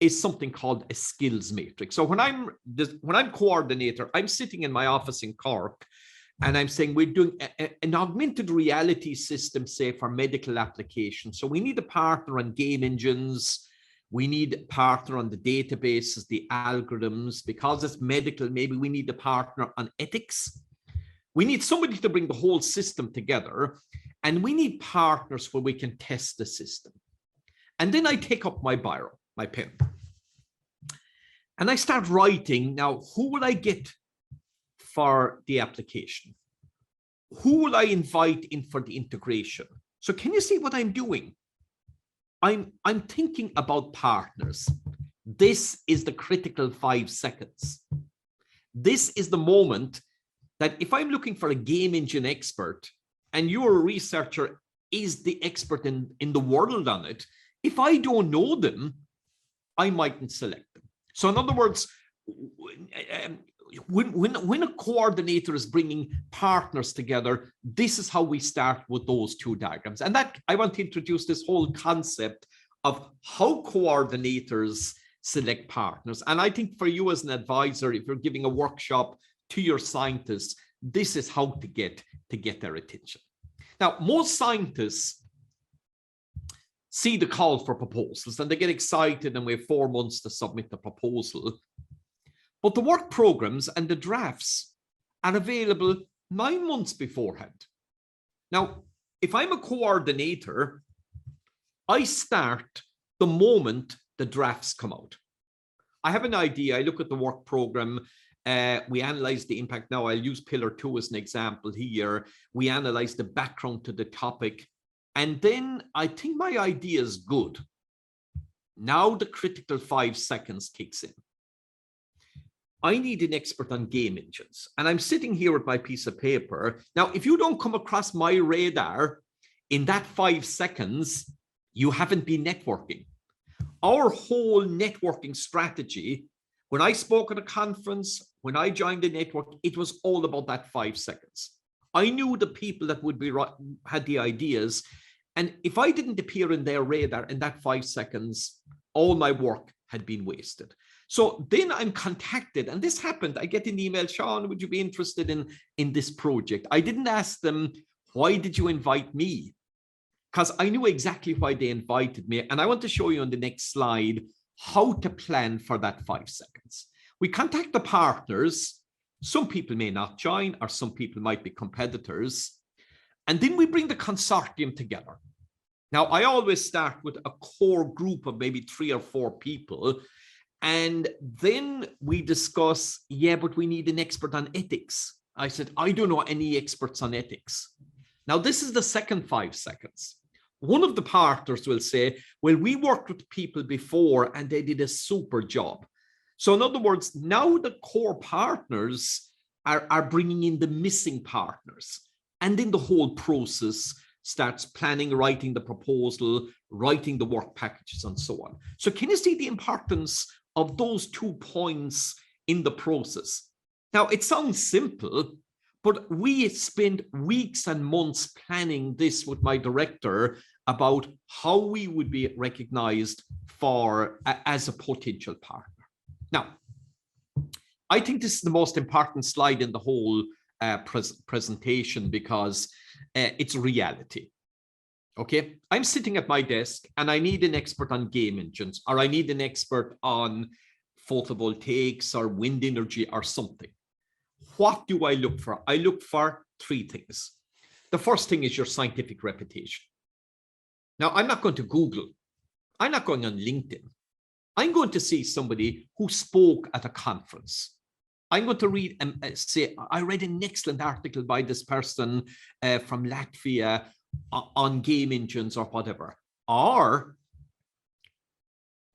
is something called a skills matrix. So when I'm coordinator, I'm sitting in my office in Cork, and I'm saying we're doing an augmented reality system, say, for medical applications. So we need a partner on game engines. We need a partner on the databases, the algorithms. Because it's medical, maybe we need a partner on ethics. We need somebody to bring the whole system together. And we need partners where we can test the system. And then I take up my biro, my pen, and I start writing. Now, who will I get for the application? Who will I invite in for the integration? So can you see what I'm doing? I'm thinking about partners. This is the critical 5 seconds. This is the moment that if I'm looking for a game engine expert and you're a researcher is the expert in the world on it, If I don't know them, I mightn't select them. So in other words, when a coordinator is bringing partners together, this is how we start with those two diagrams. And that I want to introduce this whole concept of how coordinators select partners. And I think for you as an advisor, if you're giving a workshop to your scientists, this is how to get their attention. Now, most scientists see the call for proposals and they get excited, and we have 4 months to submit the proposal. But the work programs and the drafts are available 9 months beforehand. Now, if I'm a coordinator, I start the moment the drafts come out. I have an idea, I look at the work program, we analyze the impact. Now I'll use pillar 2 as an example here. We analyze the background to the topic, and then I think my idea is good. Now the critical 5 seconds kicks in. I need an expert on game engines, and I'm sitting here with my piece of paper. Now, if you don't come across my radar in that 5 seconds, you haven't been networking. Our whole networking strategy, when I spoke at a conference, when I joined the network, it was all about that 5 seconds. I knew the people that would be had the ideas, and if I didn't appear in their radar in that 5 seconds, all my work had been wasted. So then I'm contacted, and this happened. I get an email, Seán, would you be interested in this project? I didn't ask them, why did you invite me? Because I knew exactly why they invited me. And I want to show you on the next slide how to plan for that 5 seconds. We contact the partners. Some people may not join, or some people might be competitors. And then we bring the consortium together. Now, I always start with a core group of maybe 3 or 4 people. And then we discuss, yeah, but we need an expert on ethics. I said, I don't know any experts on ethics. Now, this is the second 5 seconds. One of the partners will say, well, we worked with people before and they did a super job. So in other words, now the core partners are bringing in the missing partners. And then the whole process starts planning, writing the proposal, writing the work packages, and so on. So can you see the importance of those 2 points in the process? Now, it sounds simple, but we spent weeks and months planning this with my director about how we would be recognized as a potential partner. Now, I think this is the most important slide in the whole presentation, because it's reality. Okay, I'm sitting at my desk and I need an expert on game engines, or I need an expert on photovoltaics or wind energy or something. What do I look for? I look for 3 things. The first thing is your scientific reputation. Now, I'm not going to Google. I'm not going on LinkedIn. I'm going to see somebody who spoke at a conference. I'm going to read and say, I read an excellent article by this person from Latvia on game engines or whatever. Or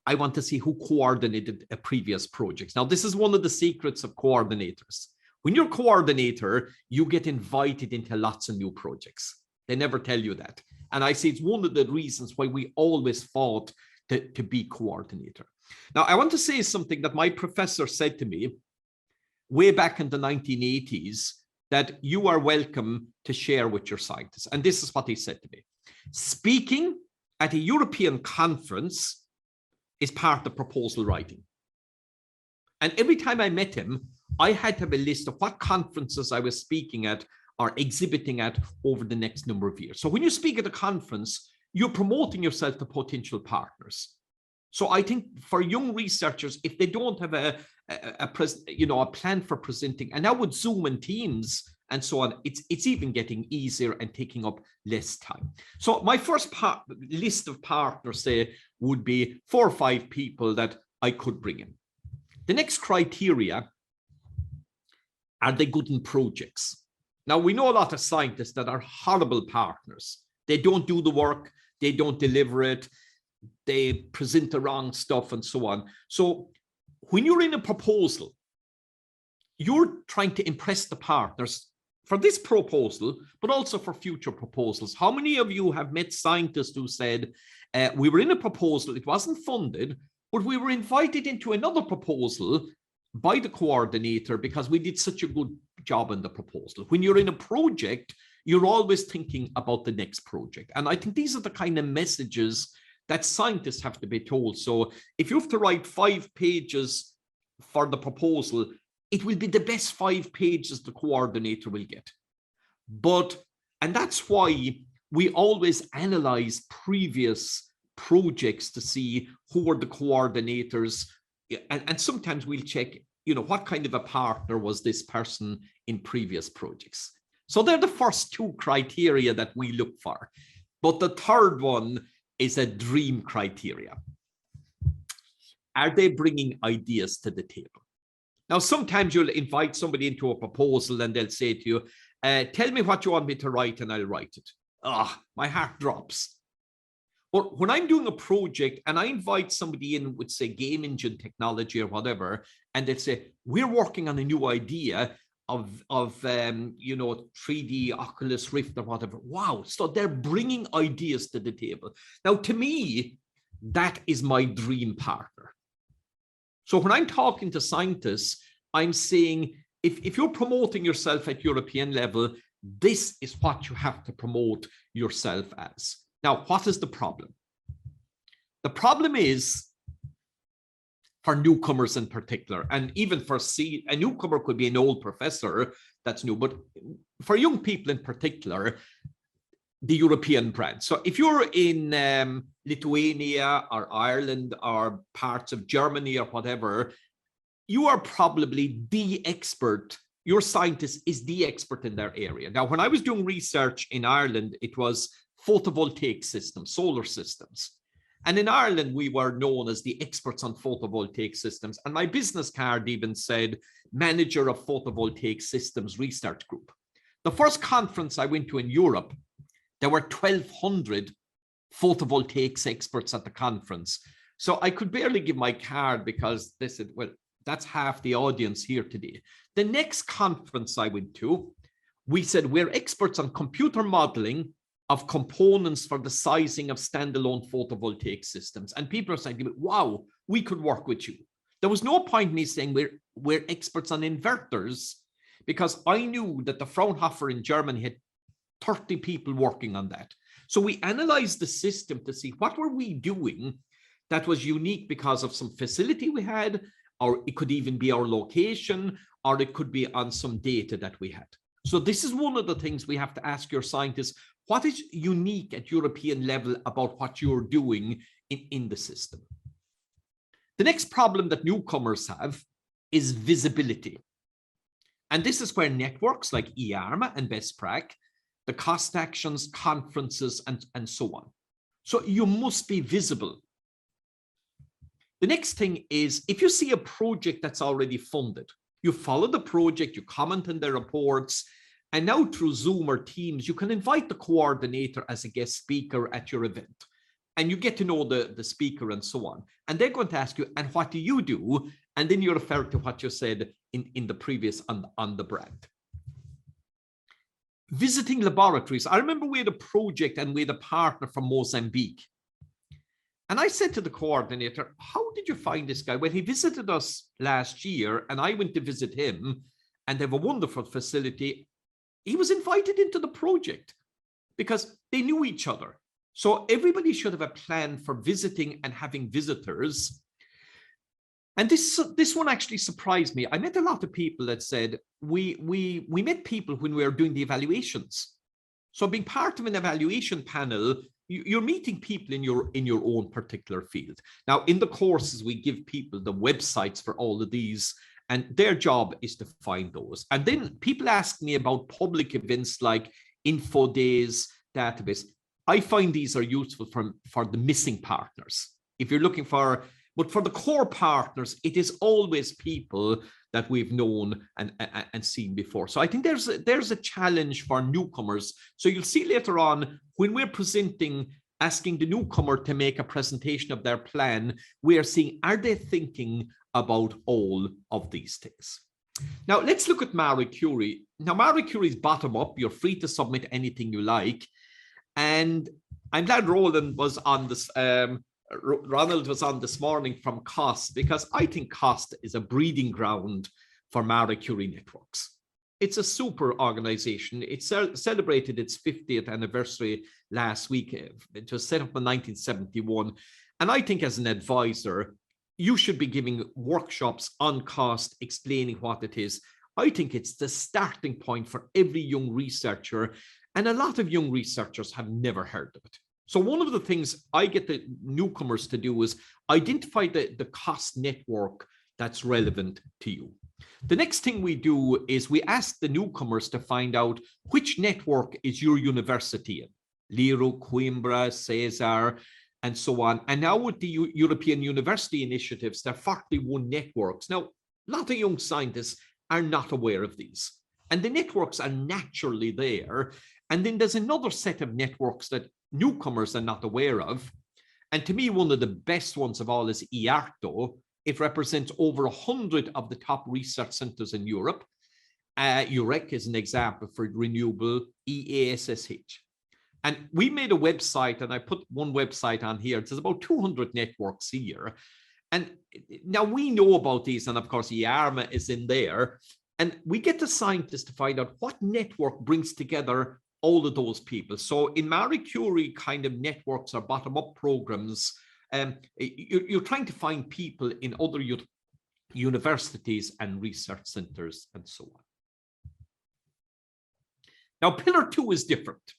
I want to see who coordinated a previous projects. Now, this is one of the secrets of coordinators. When you're a coordinator, you get invited into lots of new projects. They never tell you that. And I say it's one of the reasons why we always fought to be coordinator. Now, I want to say something that my professor said to me way back in the 1980s, that you are welcome to share with your scientists. And this is what he said to me. Speaking at a European conference is part of proposal writing. And every time I met him, I had to have a list of what conferences I was speaking at or exhibiting at over the next number of years. So when you speak at a conference, you're promoting yourself to potential partners. So I think for young researchers, if they don't have a plan for presenting, and now with Zoom and Teams and so on, it's even getting easier and taking up less time. So my first list of partners, say, would be 4 or 5 people that I could bring in. The next criteria, are they good in projects? Now, we know a lot of scientists that are horrible partners. They don't do the work, they don't deliver it, they present the wrong stuff and so on. So when you're in a proposal, you're trying to impress the partners for this proposal, but also for future proposals. How many of you have met scientists who said, we were in a proposal, it wasn't funded, but we were invited into another proposal by the coordinator because we did such a good job in the proposal. When you're in a project, you're always thinking about the next project. And I think these are the kind of messages that scientists have to be told. So if you have to write 5 pages for the proposal, it will be the best 5 pages the coordinator will get. And that's why we always analyze previous projects to see who are the coordinators. And sometimes we'll check, you know, what kind of a partner was this person in previous projects. So they're the first 2 criteria that we look for. But the third one is a dream criteria. Are they bringing ideas to the table? Now, sometimes you'll invite somebody into a proposal and they'll say to you, tell me what you want me to write and I'll write it. My heart drops. But when I'm doing a project and I invite somebody in with, say, game engine technology or whatever, and they say, we're working on a new idea of you know, 3D Oculus Rift or whatever. Wow. So they're bringing ideas to the table. Now, to me, that is my dream partner. So when I'm talking to scientists, I'm saying, if you're promoting yourself at European level, this is what you have to promote yourself as. Now, what is the problem? The problem is for newcomers in particular, and even for a newcomer could be an old professor that's new, but for young people in particular, the European brand. So if you're in Lithuania or Ireland or parts of Germany or whatever, you are probably the expert. Your scientist is the expert in their area. Now, when I was doing research in Ireland, it was photovoltaic systems, solar systems. And in Ireland, we were known as the experts on photovoltaic systems. And my business card even said, manager of photovoltaic systems research group. The first conference I went to in Europe, there were 1,200 photovoltaics experts at the conference. So I could barely give my card because they said, well, that's half the audience here today. The next conference I went to, we said, we're experts on computer modeling of components for the sizing of standalone photovoltaic systems. And people are saying, wow, we could work with you. There was no point in me saying we're experts on inverters, because I knew that the Fraunhofer in Germany had 30 people working on that. So we analyzed the system to see what were we doing that was unique because of some facility we had, or it could even be our location, or it could be on some data that we had. So this is one of the things we have to ask your scientists, what is unique at European level about what you're doing in the system? The next problem that newcomers have is visibility. And this is where networks like EARMA and BESTPRAC, the cost actions, conferences, and so on. So you must be visible. The next thing is, if you see a project that's already funded, you follow the project, you comment on the reports, and now through Zoom or Teams, you can invite the coordinator as a guest speaker at your event. And you get to know the speaker and so on. And they're going to ask you, and what do you do? And then you refer to what you said in the previous on the brand. Visiting laboratories. I remember we had a project and we had a partner from Mozambique. And I said to the coordinator, how did you find this guy? Well, he visited us last year and I went to visit him, and they have a wonderful facility. He was invited into the project because they knew each other. So everybody should have a plan for visiting and having visitors. And this one actually surprised me. I met a lot of people that said, we met people when we were doing the evaluations. So being part of an evaluation panel, you're meeting people in your own particular field. Now, in the courses, we give people the websites for all of these, and their job is to find those. And then people ask me about public events like Info Days, database. I find these are useful for the missing partners. If you're looking for, but for the core partners, it is always people that we've known and seen before. So I think there's a challenge for newcomers. So you'll see later on when we're presenting, asking the newcomer to make a presentation of their plan, we are seeing, are they thinking about all of these things? Now let's look at Marie Curie. Now Marie Curie is bottom up. You're free to submit anything you like. And I'm glad Roland was on this, Ronald was on this morning from COST, because I think COST is a breeding ground for Marie Curie networks. It's a super organization. It celebrated its 50th anniversary last week. It was set up in 1971. And I think as an advisor, you should be giving workshops on COST, explaining what it is. I think it's the starting point for every young researcher. And a lot of young researchers have never heard of it. So one of the things I get the newcomers to do is identify the COST network that's relevant to you. The next thing we do is we ask the newcomers to find out which network is your university in. Lero, Coimbra, Cesar, and so on. And now with the European University Initiatives, there are 41 networks. Now, a lot of young scientists are not aware of these. And the networks are naturally there. And then there's another set of networks that newcomers are not aware of. And to me, one of the best ones of all is EARTO. It represents over 100 of the top research centers in Europe. EUREC is an example for renewable, EASSH. And we made a website, and I put one website on here. There's about 200 networks here. And now we know about these, and of course, EARMA is in there. And we get the scientists to find out what network brings together all of those people. So in Marie Curie kind of networks or bottom-up programs, you're trying to find people in other universities and research centers and so on. Now, Pillar 2 is different.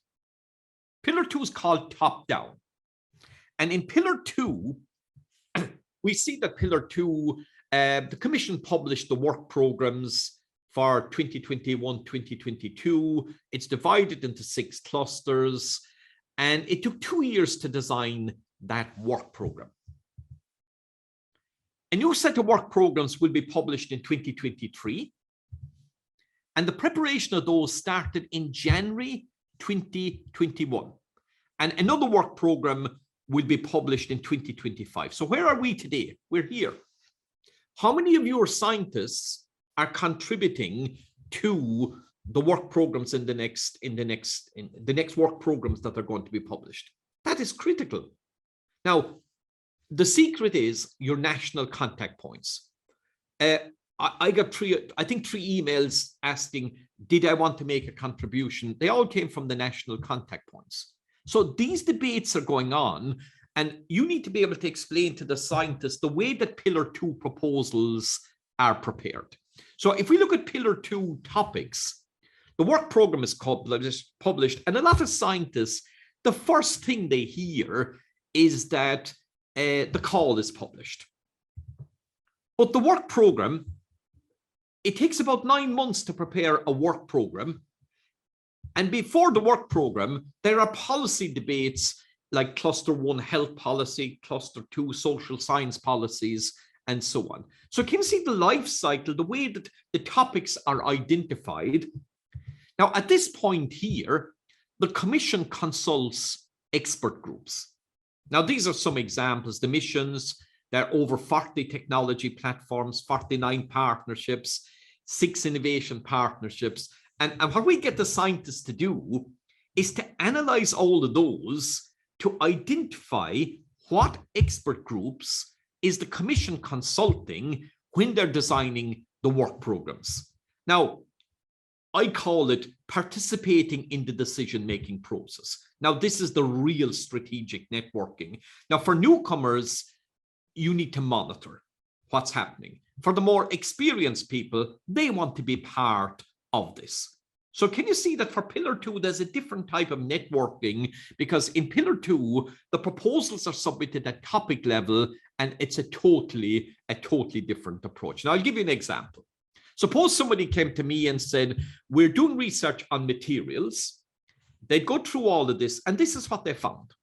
Pillar 2 is called top-down. And in Pillar 2, we see that Pillar 2, the Commission published the work programs for 2021-2022. It's divided into 6 clusters, and it took 2 years to design that work program. A new set of work programs will be published in 2023, and the preparation of those started in January 2021. And another work program will be published in 2025. So where are we today? We're here. How many of you are scientists are contributing to the work programs in the next work programs that are going to be published? That is critical. Now, the secret is your national contact points. I got three emails asking, did I want to make a contribution? They all came from the national contact points. So these debates are going on, and you need to be able to explain to the scientists the way that Pillar 2 proposals are prepared. So if we look at Pillar 2 topics, the work program is published, and a lot of scientists, the first thing they hear is that the call is published. But the work program, it takes about 9 months to prepare a work program. And before the work program, there are policy debates like Cluster 1 health policy, Cluster 2 social science policies, and so on. So can you see the life cycle, the way that the topics are identified? Now, at this point here, the Commission consults expert groups. Now, these are some examples. The missions, there are over 40 technology platforms, 49 partnerships, 6 innovation partnerships. And what we get the scientists to do is to analyze all of those to identify what expert groups is the Commission consulting when they're designing the work programs. Now, I call it participating in the decision-making process. Now, this is the real strategic networking. Now, for newcomers, you need to monitor what's happening. For the more experienced people, they want to be part of this. So can you see that for Pillar 2, there's a different type of networking, because in Pillar 2, the proposals are submitted at topic level, and it's a totally different approach. Now, I'll give you an example. Suppose somebody came to me and said, we're doing research on materials. They'd go through all of this, and this is what they found.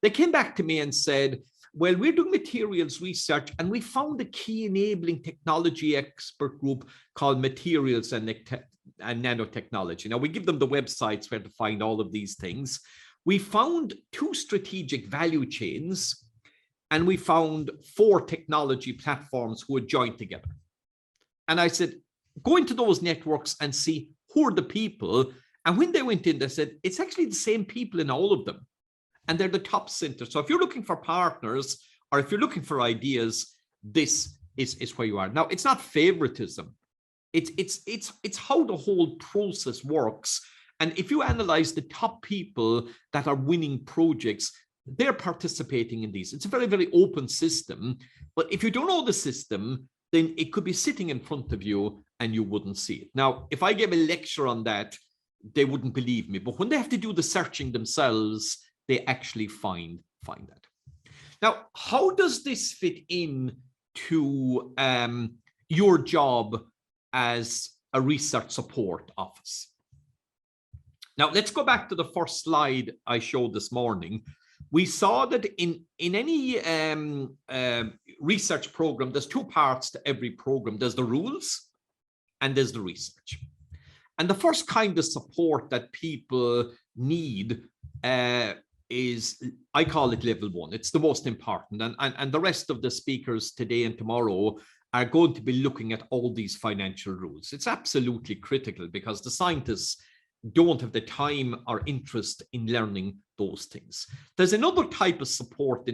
They came back to me and said, well, we're doing materials research, and we found a key enabling technology expert group called Materials and Nanotechnology. Now, we give them the websites where to find all of these things. We found 2 strategic value chains, and we found 4 technology platforms who had joined together. And I said, go into those networks and see who are the people. And when they went in, they said, it's actually the same people in all of them. And they're the top centers. So if you're looking for partners, or if you're looking for ideas, this is where you are. Now, it's not favoritism. It's how the whole process works. And if you analyze the top people that are winning projects, they're participating in these. It's a very, very open system. But if you don't know the system, then it could be sitting in front of you and you wouldn't see it. Now, if I gave a lecture on that, they wouldn't believe me. But when they have to do the searching themselves, they actually find that. Now, how does this fit in to your job as a research support office? Now, let's go back to the first slide I showed this morning. We saw that in any research program, there's two parts to every program. There's the rules and there's the research. And the first kind of support that people need is, I call it level 1. It's the most important. And the rest of the speakers today and tomorrow are going to be looking at all these financial rules. It's absolutely critical because the scientists don't have the time or interest in learning those things. There's another type of support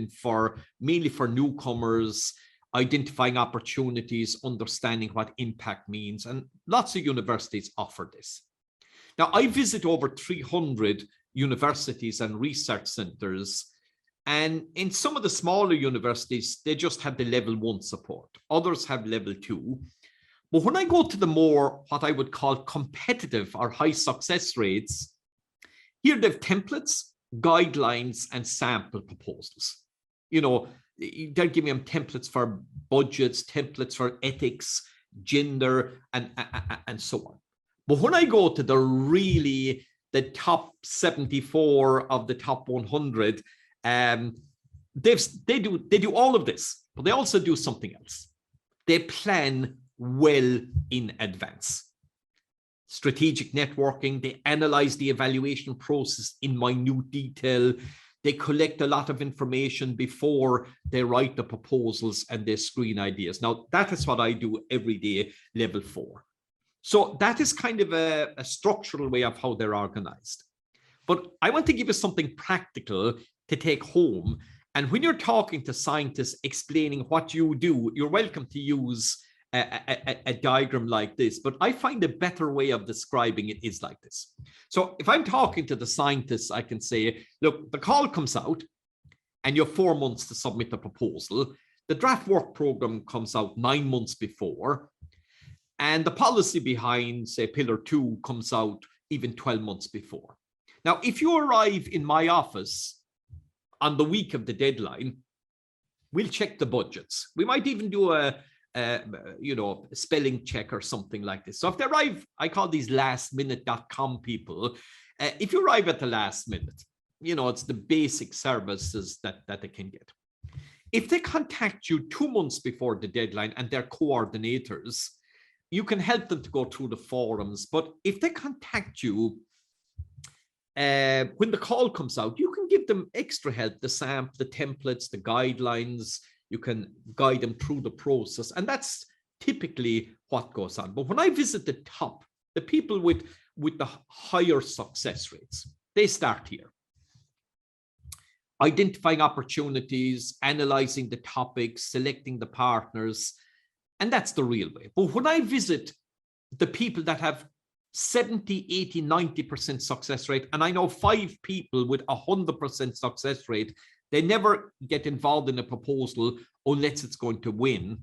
mainly for newcomers, identifying opportunities, understanding what impact means, and lots of universities offer this. Now, I visit over 300 universities and research centers, and in some of the smaller universities, they just have the level 1 support. Others have level 2. But when I go to the more, what I would call competitive or high success rates, here they have templates, guidelines, and sample proposals. You know, they're giving them templates for budgets, templates for ethics, gender, and so on. But when I go to the top 74 of the top 100, they do all of this, but they also do something else. They plan well in advance. Strategic networking, they analyze the evaluation process in minute detail. They collect a lot of information before they write the proposals and they screen ideas. Now, that is what I do every day, level 4. So that is kind of a structural way of how they're organized. But I want to give you something practical to take home. And when you're talking to scientists explaining what you do, you're welcome to use a diagram like this, but I find a better way of describing it is like this. So if I'm talking to the scientists, I can say, look, the call comes out and you have 4 months to submit the proposal. The draft work program comes out 9 months before, and the policy behind, say, Pillar 2 comes out even 12 months before. Now, if you arrive in my office on the week of the deadline, we'll check the budgets. We might even do a spelling check or something like this. So if they arrive, I call these lastminute.com people. If you arrive at the last minute, it's the basic services that they can get. If they contact you 2 months before the deadline and they're coordinators, you can help them to go through the forums. But if they contact you when the call comes out, you can give them extra help, the SAMP, the templates, the guidelines. You can guide them through the process. And that's typically what goes on. But when I visit the top, the people with the higher success rates, they start here. Identifying opportunities, analyzing the topics, selecting the partners, and that's the real way. But when I visit the people that have 70, 80, 90% success rate, and I know 5 people with 100% success rate, they never get involved in a proposal unless it's going to win.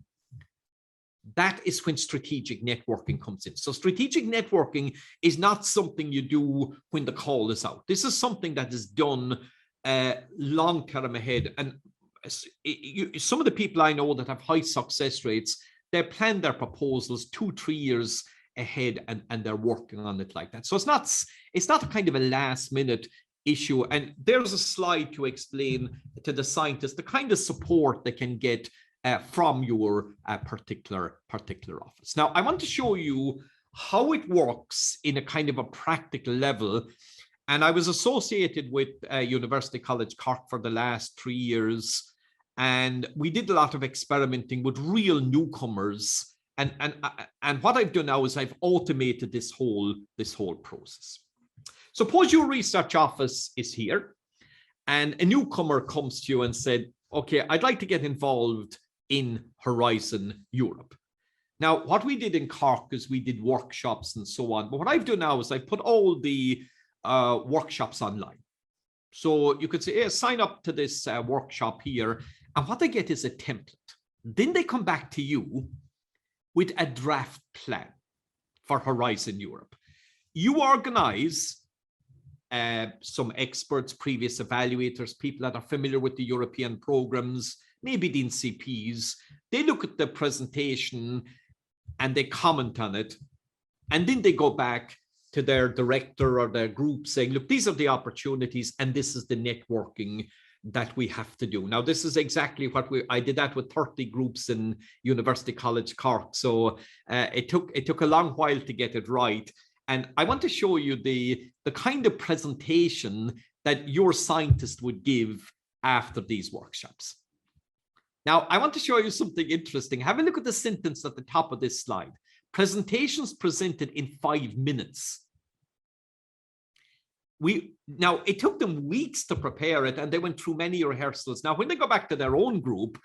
That is when strategic networking comes in. So strategic networking is not something you do when the call is out. This is something that is done long term ahead. And some of the people I know that have high success rates, they plan their proposals 2-3 years ahead, and they're working on it like that. So it's not a kind of a last minute issue. And there's a slide to explain to the scientists the kind of support they can get from your particular office. Now, I want to show you how it works in a kind of a practical level. And I was associated with University College Cork for the last 3 years. And we did a lot of experimenting with real newcomers And what I've done now is I've automated this whole process. Suppose your research office is here and a newcomer comes to you and said, okay, I'd like to get involved in Horizon Europe. Now, what we did in Cork is we did workshops and so on. But what I've done now is I put all the workshops online. So you could say, hey, sign up to this workshop here. And what they get is a template. Then they come back to you with a draft plan for Horizon Europe. You organize some experts, previous evaluators, people that are familiar with the European programs, maybe the NCPs. They look at the presentation and they comment on it. And then they go back to their director or their group saying, look, these are the opportunities and this is the networking that we have to do. Now, this is exactly what I did that with 30 groups in University College Cork. So it took a long while to get it right. And I want to show you the kind of presentation that your scientist would give after these workshops. Now, I want to show you something interesting. Have a look at the sentence at the top of this slide. Presentations presented in 5 minutes. Now, it took them weeks to prepare it, and they went through many rehearsals. Now, when they go back to their own group,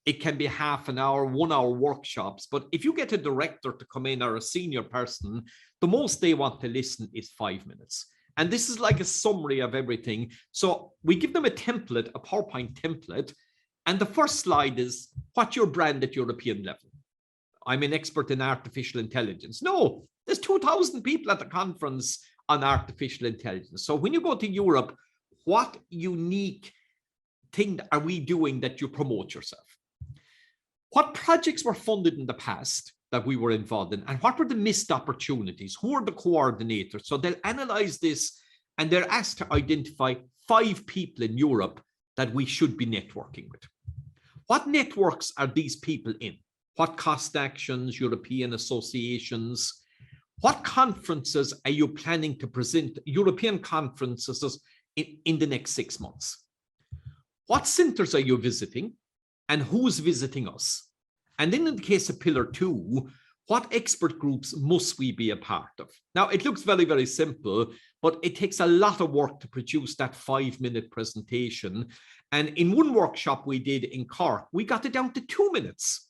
it can be half an hour, 1 hour workshops. But if you get a director to come in or a senior person, the most they want to listen is 5 minutes. And this is like a summary of everything. So we give them a template, a PowerPoint template. And the first slide is, what's your brand at European level? I'm an expert in artificial intelligence. No, there's 2,000 people at the conference on artificial intelligence. So when you go to Europe, what unique thing are we doing that you promote yourself? What projects were funded in the past that we were involved in? And what were the missed opportunities? Who are the coordinators? So they'll analyze this and they're asked to identify 5 people in Europe that we should be networking with. What networks are these people in? What cost actions, European associations? What conferences are you planning to present, European conferences, in the next 6 months? What centers are you visiting and who's visiting us? And then in the case of Pillar 2, what expert groups must we be a part of? Now, it looks very, very simple, but it takes a lot of work to produce that 5-minute presentation. And in one workshop we did in Cork, we got it down to 2 minutes.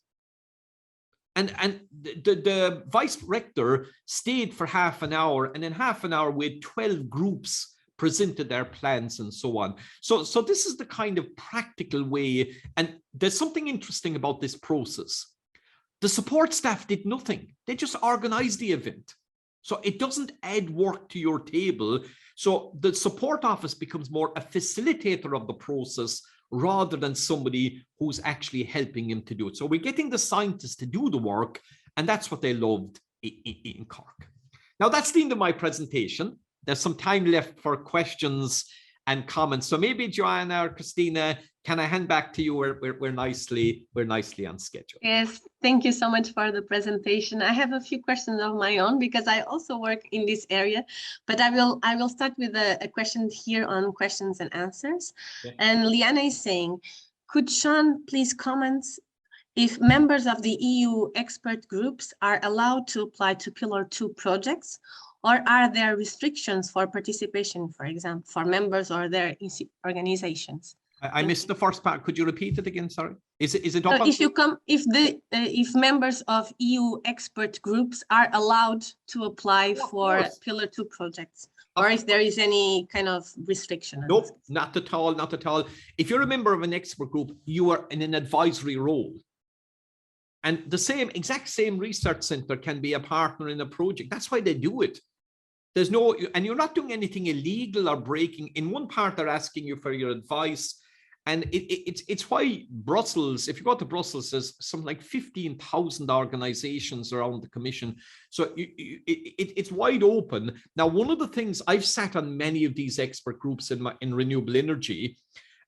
And the vice rector stayed for half an hour, and in half an hour we had 12 groups presented their plans and so on. So this is the kind of practical way. And there's something interesting about this process. The support staff did nothing. They just organized the event. So it doesn't add work to your table. So the support office becomes more a facilitator of the process rather than somebody who's actually helping him to do it. So we're getting the scientists to do the work, and that's what they loved in Cork. Now, that's the end of my presentation. There's some time left for questions and comments. So maybe Joanna or Christina, can I hand back to you? We're nicely on schedule. Yes, thank you so much for the presentation. I have a few questions of my own because I also work in this area, but I will start with a question here on questions and answers. Yeah. And Liana is saying, could Seán please comment if members of the EU expert groups are allowed to apply to Pillar 2 projects? Or are there restrictions for participation, for example, for members or their organizations? I missed the first part. Could you repeat it again? Sorry. Is it so if members of EU expert groups are allowed to apply for Pillar 2 projects, or if there is any kind of restriction? Nope, not at all, not at all. If you're a member of an expert group, you are in an advisory role. And the exact same research center can be a partner in a project. That's why they do it. There's no, and you're not doing anything illegal or breaking. In one part, they're asking you for your advice. And it's why Brussels, if you go to Brussels, there's something like 15,000 organizations around the Commission. So it's wide open. Now, one of the things, I've sat on many of these expert groups in renewable energy.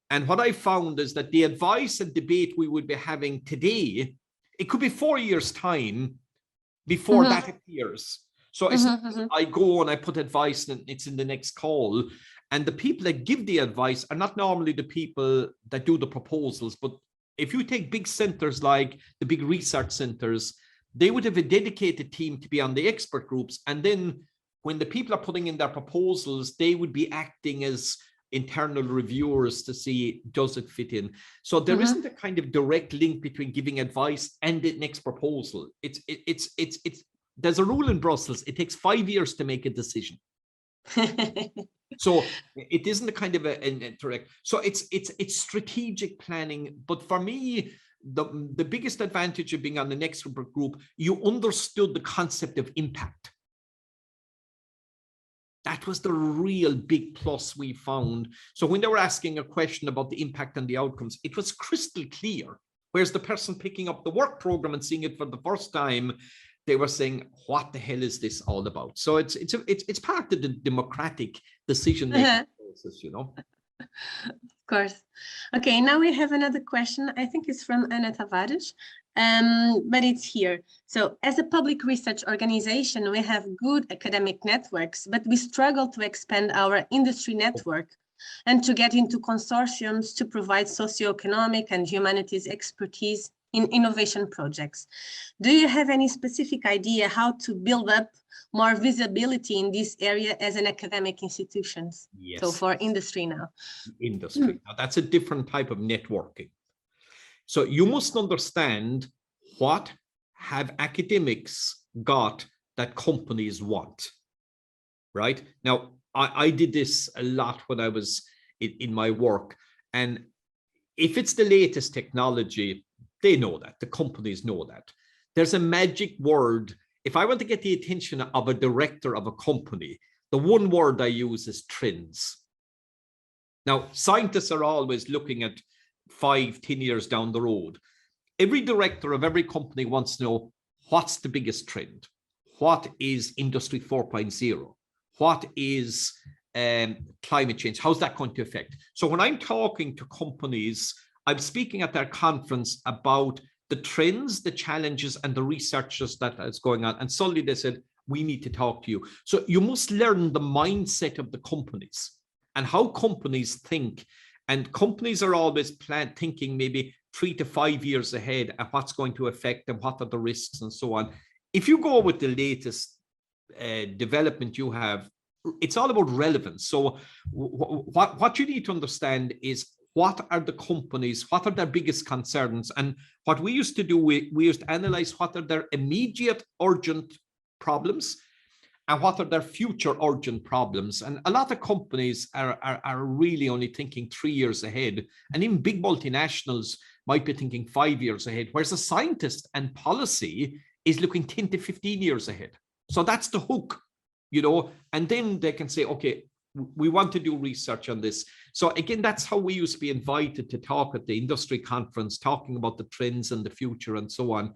And what I found is that the advice and debate we would be having today, it could be 4 years' time before that appears. So I go and I put advice and it's in the next call. And the people that give the advice are not normally the people that do the proposals. But if you take big centers like the big research centers, they would have a dedicated team to be on the expert groups. And then when the people are putting in their proposals, they would be acting as internal reviewers to see, does it fit in? So there isn't a kind of direct link between giving advice and the next proposal. There's a rule in Brussels, it takes 5 years to make a decision. So it isn't a kind of a direct, so it's strategic planning. But for me, the biggest advantage of being on the next group, you understood the concept of impact. That was the real big plus we found. So when they were asking a question about the impact and the outcomes, it was crystal clear. Whereas the person picking up the work program and seeing it for the first time, they were saying, what the hell is this all about? So it's part of the democratic decision-making process, you know. Of course. Okay, now we have another question. I think it's from Ana Tavares, but it's here. So as a public research organization, we have good academic networks, but we struggle to expand our industry network and to get into consortiums to provide socioeconomic and humanities expertise in innovation projects. Do you have any specific idea how to build up more visibility in this area as an academic institutions? Yes. So for industry now. Industry. Now that's a different type of networking. So you must understand, what have academics got that companies want, right? Now, I did this a lot when I was in my work. And if it's the latest technology, they know that, the companies know that. There's a magic word. If I want to get the attention of a director of a company, the one word I use is trends. Now, scientists are always looking at 5-10 years down the road. Every director of every company wants to know, what's the biggest trend? What is Industry 4.0? What is climate change? How's that going to affect? So when I'm talking to companies, I'm speaking at their conference about the trends, the challenges, and the researchers that is going on. And suddenly they said, we need to talk to you. So you must learn the mindset of the companies and how companies think. And companies are always thinking maybe 3 to 5 years ahead at what's going to affect them, what are the risks, and so on. If you go with the latest development you have, it's all about relevance. So what you need to understand is, what are the companies, what are their biggest concerns? And what we used to do, we used to analyze what are their immediate urgent problems and what are their future urgent problems. And a lot of companies are really only thinking 3 years ahead. And even big multinationals might be thinking 5 years ahead, whereas a scientist and policy is looking 10 to 15 years ahead. So that's the hook, you know, and then they can say, okay, we want to do research on this. So again, that's how we used to be invited to talk at the industry conference, talking about the trends and the future and so on.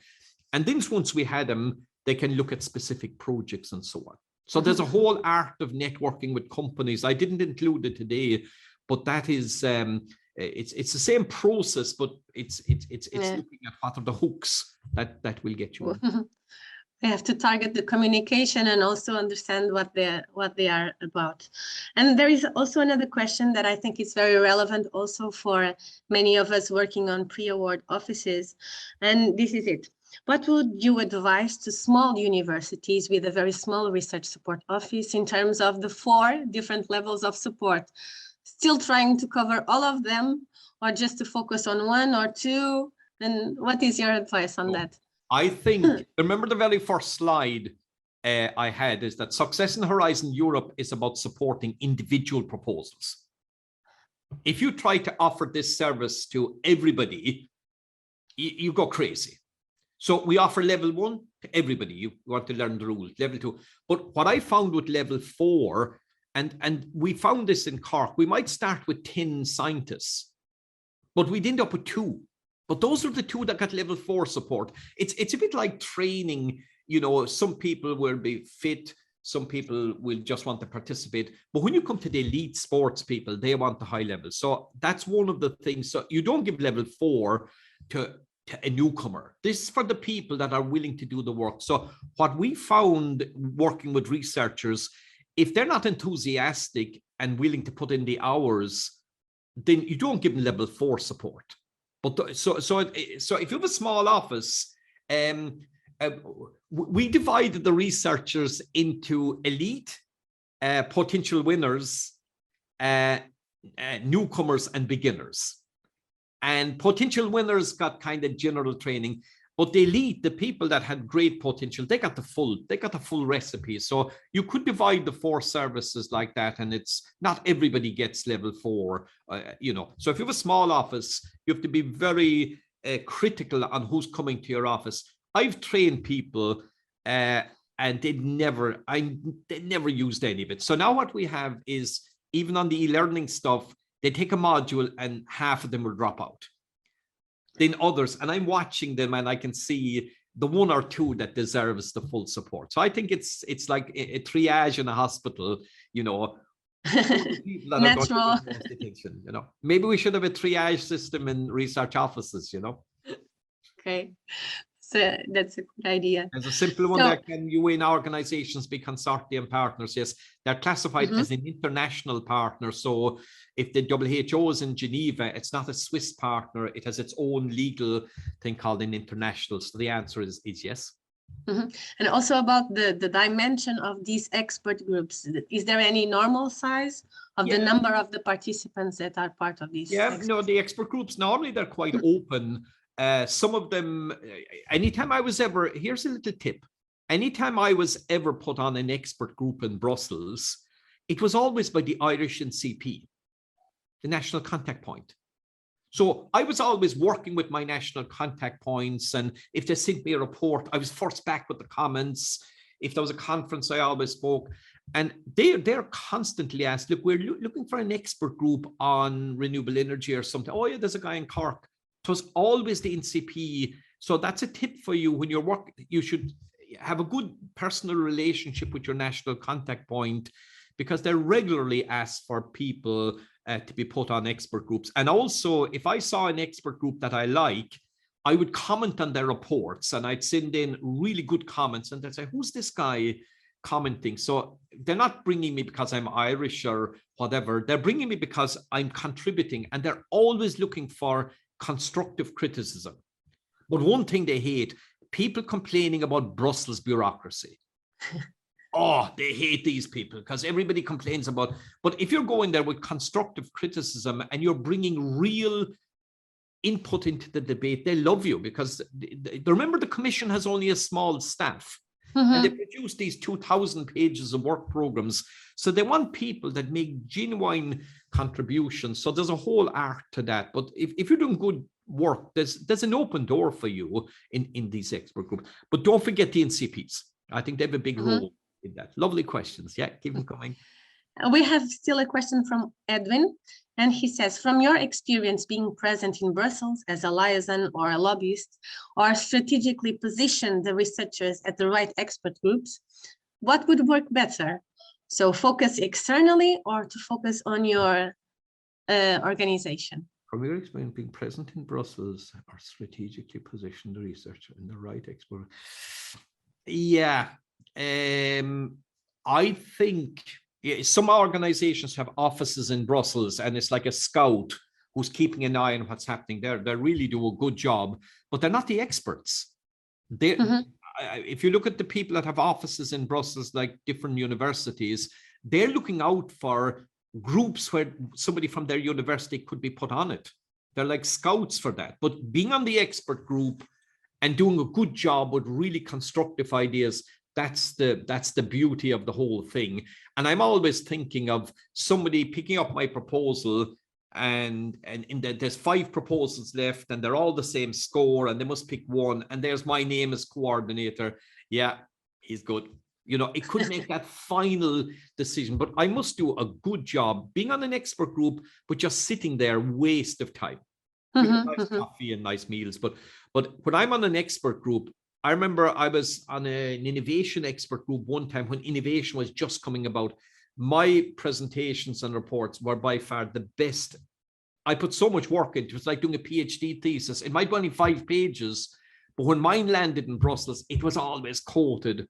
And then once we had them, they can look at specific projects and so on. So there's a whole art of networking with companies. I didn't include it today, but that is, it's the same process, but it's looking at what are the hooks that will get you. We have to target the communication and also understand what they are about. And there is also another question that I think is very relevant also for many of us working on pre-award offices. And this is it. What would you advise to small universities with a very small research support office in terms of the 4 different levels of support? Still trying to cover all of them, or just to focus on 1 or 2? And what is your advice on that? I think, remember the very first slide I had is that Success in Horizon Europe is about supporting individual proposals. If you try to offer this service to everybody, you go crazy. So we offer level 1 to everybody. You want to learn the rules, level 2. But what I found with level 4, and we found this in Cork, we might start with 10 scientists, but we'd end up with 2. But those are the 2 that got level 4 support. It's a bit like training, you know, some people will be fit, some people will just want to participate. But when you come to the elite sports people, they want the high level. So that's one of the things. So you don't give level 4 to a newcomer. This is for the people that are willing to do the work. So what we found working with researchers, if they're not enthusiastic and willing to put in the hours, then you don't give them level 4 support. But so if you have a small office, we divided the researchers into elite, potential winners, newcomers, and beginners. And potential winners got kind of general training, but the elite, the people that had great potential, they got the full recipe. So you could divide the 4 services like that, and it's not everybody gets level 4, you know. So if you have a small office, you have to be very critical on who's coming to your office. I've trained people and they never used any of it. So now what we have is, even on the e-learning stuff, they take a module and half of them will drop out. Then others, and I'm watching them and I can see the 1 or 2 that deserves the full support. So I think it's like a triage in a hospital, you know. People that Natural. Attention, you know. Maybe we should have a triage system in research offices, you know. Okay, so that's a good idea. There's a simple one that can UN organizations be consortium partners? Yes, they're classified as an international partner. So if the WHO is in Geneva, it's not a Swiss partner. It has its own legal thing called an international. So the answer is yes. And also about the dimension of these expert groups, is there any normal size of the number of the participants that are part of these? No, the expert groups, normally they're quite open. Some of them, anytime I was ever, here's a little tip. Anytime I was ever put on an expert group in Brussels, it was always by the Irish NCP, the national contact point. So I was always working with my national contact points, and if they sent me a report, I was first back with the comments. If there was a conference, I always spoke. And they're constantly asked, look, we're looking for an expert group on renewable energy or something. Oh yeah, there's a guy in Cork. It was always the NCP. So that's a tip for you. When you're working, you should have a good personal relationship with your national contact point, because they're regularly asked for people to be put on expert groups. And also, if I saw an expert group that I like, I would comment on their reports and I'd send in really good comments, and they'd say, who's this guy commenting? So they're not bringing me because I'm Irish or whatever. They're bringing me because I'm contributing, and they're always looking for constructive criticism. But one thing they hate, people complaining about Brussels bureaucracy. Oh, they hate these people because everybody complains about, but if you're going there with constructive criticism and you're bringing real input into the debate, they love you, because remember, the commission has only a small staff. And they produce these 2,000 pages of work programs. So they want people that make genuine contributions. So there's a whole art to that. But if you're doing good work, there's an open door for you in these expert groups. But don't forget the NCPs. I think they have a big role in that. Lovely questions. Yeah, keep them coming. We have still a question from Edwin, and he says, from your experience being present in Brussels as a liaison or a lobbyist, or strategically position the researchers at the right expert groups, what would work better? So focus externally or to focus on your organization? From your experience being present in Brussels, or strategically position the researcher in the right expert? Yeah, I think some organizations have offices in Brussels, and it's like a scout who's keeping an eye on what's happening there. They really do a good job, but they're not the experts. If you look at the people that have offices in Brussels, like different universities, they're looking out for groups where somebody from their university could be put on it. They're like scouts for that. But being on the expert group and doing a good job with really constructive ideas, that's the beauty of the whole thing. And I'm always thinking of somebody picking up my proposal, and there's 5 proposals left, and they're all the same score, and they must pick one, and there's my name as coordinator. Yeah, he's good. You know, it could make that final decision, but I must do a good job. Being on an expert group, but just sitting there, waste of time. Nice coffee and nice meals, but when I'm on an expert group, I remember I was on an innovation expert group one time when innovation was just coming about. My presentations and reports were by far the best. I put so much work into it. It was like doing a PhD thesis. It might be only 5 pages, but when mine landed in Brussels, it was always quoted.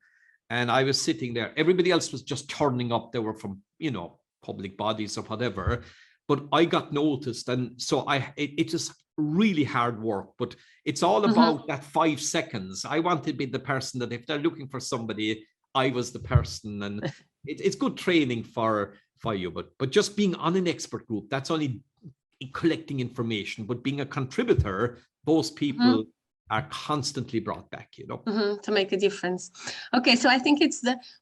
And I was sitting there. Everybody else was just turning up. They were from, you know, public bodies or whatever. but I got noticed, and so it is really hard work, but it's all about that 5 seconds. I want to be the person that if they're looking for somebody, I was the person, and it's good training for you, but just being on an expert group, that's only collecting information, but being a contributor, those people are constantly brought back, you know, to make a difference. Okay, so I think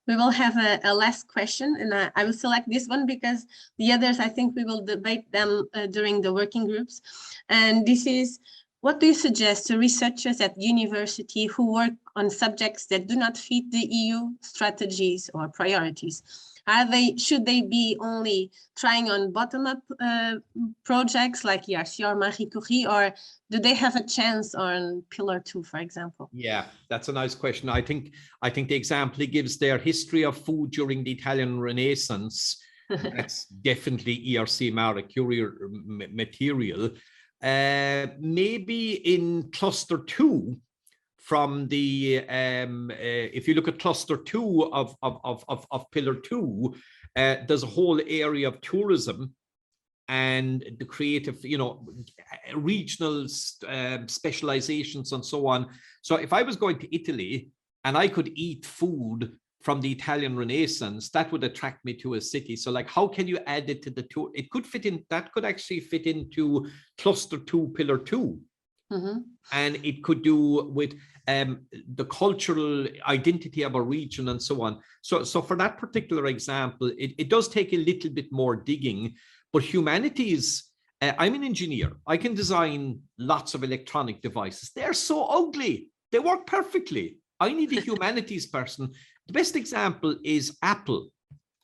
we will have a last question, and I will select this one because the others, I think we will debate them during the working groups. And this is, what do you suggest to researchers at university who work on subjects that do not fit the EU strategies or priorities? Should they be only trying on bottom-up projects like ERC or Marie Curie, or do they have a chance on Pillar 2, for example? Yeah, that's a nice question. I think the example he gives there, history of food during the Italian Renaissance, that's definitely ERC Marie Curie material. Maybe in cluster 2, from the if you look at cluster 2 of pillar 2, there's a whole area of tourism and the creative, you know, regional specializations and so on. So if I was going to Italy and I could eat food from the Italian Renaissance, that would attract me to a city. So like, how can you add it to the tour? It could fit in, that could actually fit into cluster 2, pillar 2. And it could do with the cultural identity of a region and so on. So for that particular example, it does take a little bit more digging, but humanities, I'm an engineer. I can design lots of electronic devices. They're so ugly. They work perfectly. I need a humanities person. The best example is Apple.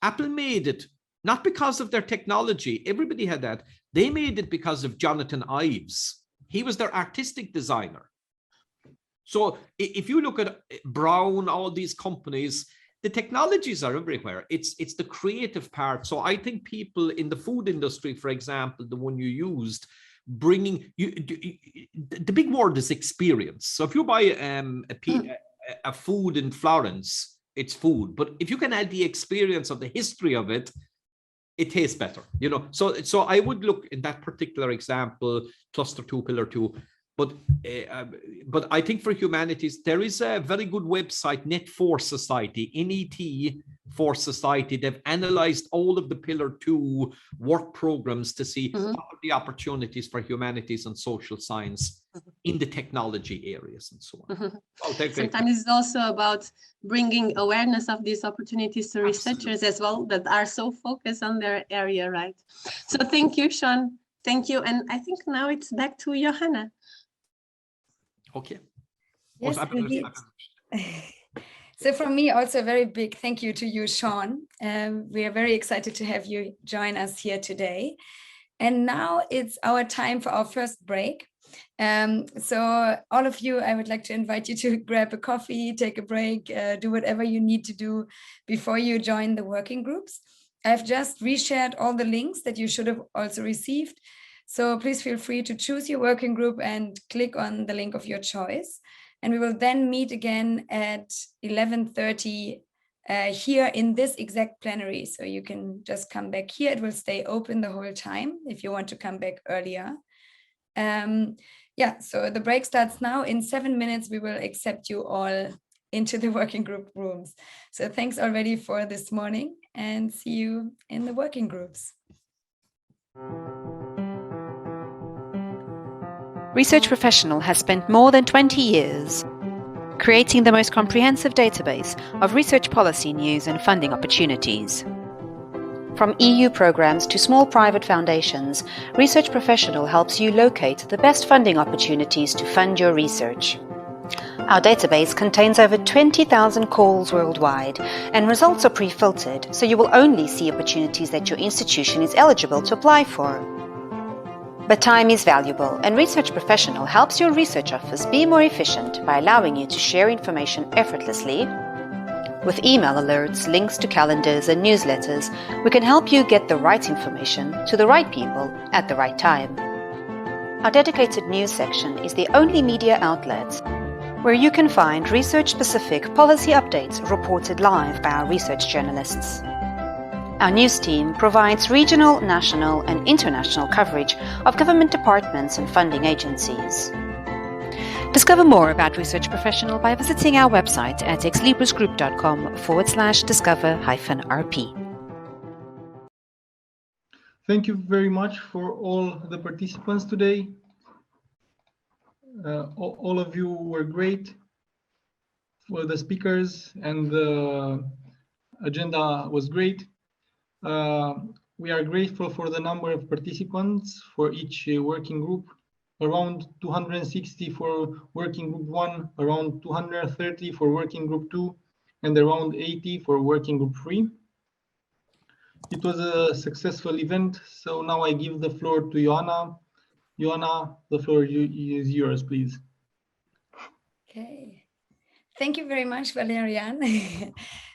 Apple made it not because of their technology. Everybody had that. They made it because of Jonathan Ives. He was their artistic designer. So if you look at Brown, all these companies, the technologies are everywhere. It's the creative part. So I think people in the food industry, for example, the one you used, bringing you, the big word is experience. So if you buy a food in Florence, it's food. But if you can add the experience of the history of it, it tastes better, you know. So I would look in that particular example, cluster 2, pillar 2. But I think for humanities, there is a very good website, Net4 Society, NET4 Society. They've analyzed all of the pillar 2 work programs to see what are the opportunities for humanities and social science in the technology areas and so on. Sometimes it's also about bringing awareness of these opportunities to researchers as well that are so focused on their area, right? So thank you, Seán. Thank you. And I think now it's back to Johanna. Okay. Yes, so from me also a very big thank you to you, Seán. We are very excited to have you join us here today. And now it's our time for our first break. So all of you, I would like to invite you to grab a coffee, take a break, do whatever you need to do before you join the working groups. I've just reshared all the links that you should have also received. So please feel free to choose your working group and click on the link of your choice. And we will then meet again at 11:30 here in this exact plenary. So you can just come back here. It will stay open the whole time if you want to come back earlier. Yeah, so the break starts now. In 7 minutes, we will accept you all into the working group rooms. So thanks already for this morning and see you in the working groups. Research Professional has spent more than 20 years creating the most comprehensive database of research policy news and funding opportunities. From EU programs to small private foundations, Research Professional helps you locate the best funding opportunities to fund your research. Our database contains over 20,000 calls worldwide, and results are pre-filtered, so you will only see opportunities that your institution is eligible to apply for. But time is valuable, and Research Professional helps your research office be more efficient by allowing you to share information effortlessly. With email alerts, links to calendars and newsletters, we can help you get the right information to the right people at the right time. Our dedicated news section is the only media outlet where you can find research-specific policy updates reported live by our research journalists. Our news team provides regional, national, and international coverage of government departments and funding agencies. Discover more about Research Professional by visiting our website at exlibrisgroup.com/discover-RP. Thank you very much for all the participants today. All of you were great. For the speakers, and the agenda was great. We are grateful for the number of participants for each working group. Around 260 for working group 1, around 230 for working group 2, and around 80 for working group 3. It was a successful event, so now I give the floor to Joanna. Joanna, the floor is yours, please. Okay. Thank you very much, Valerian.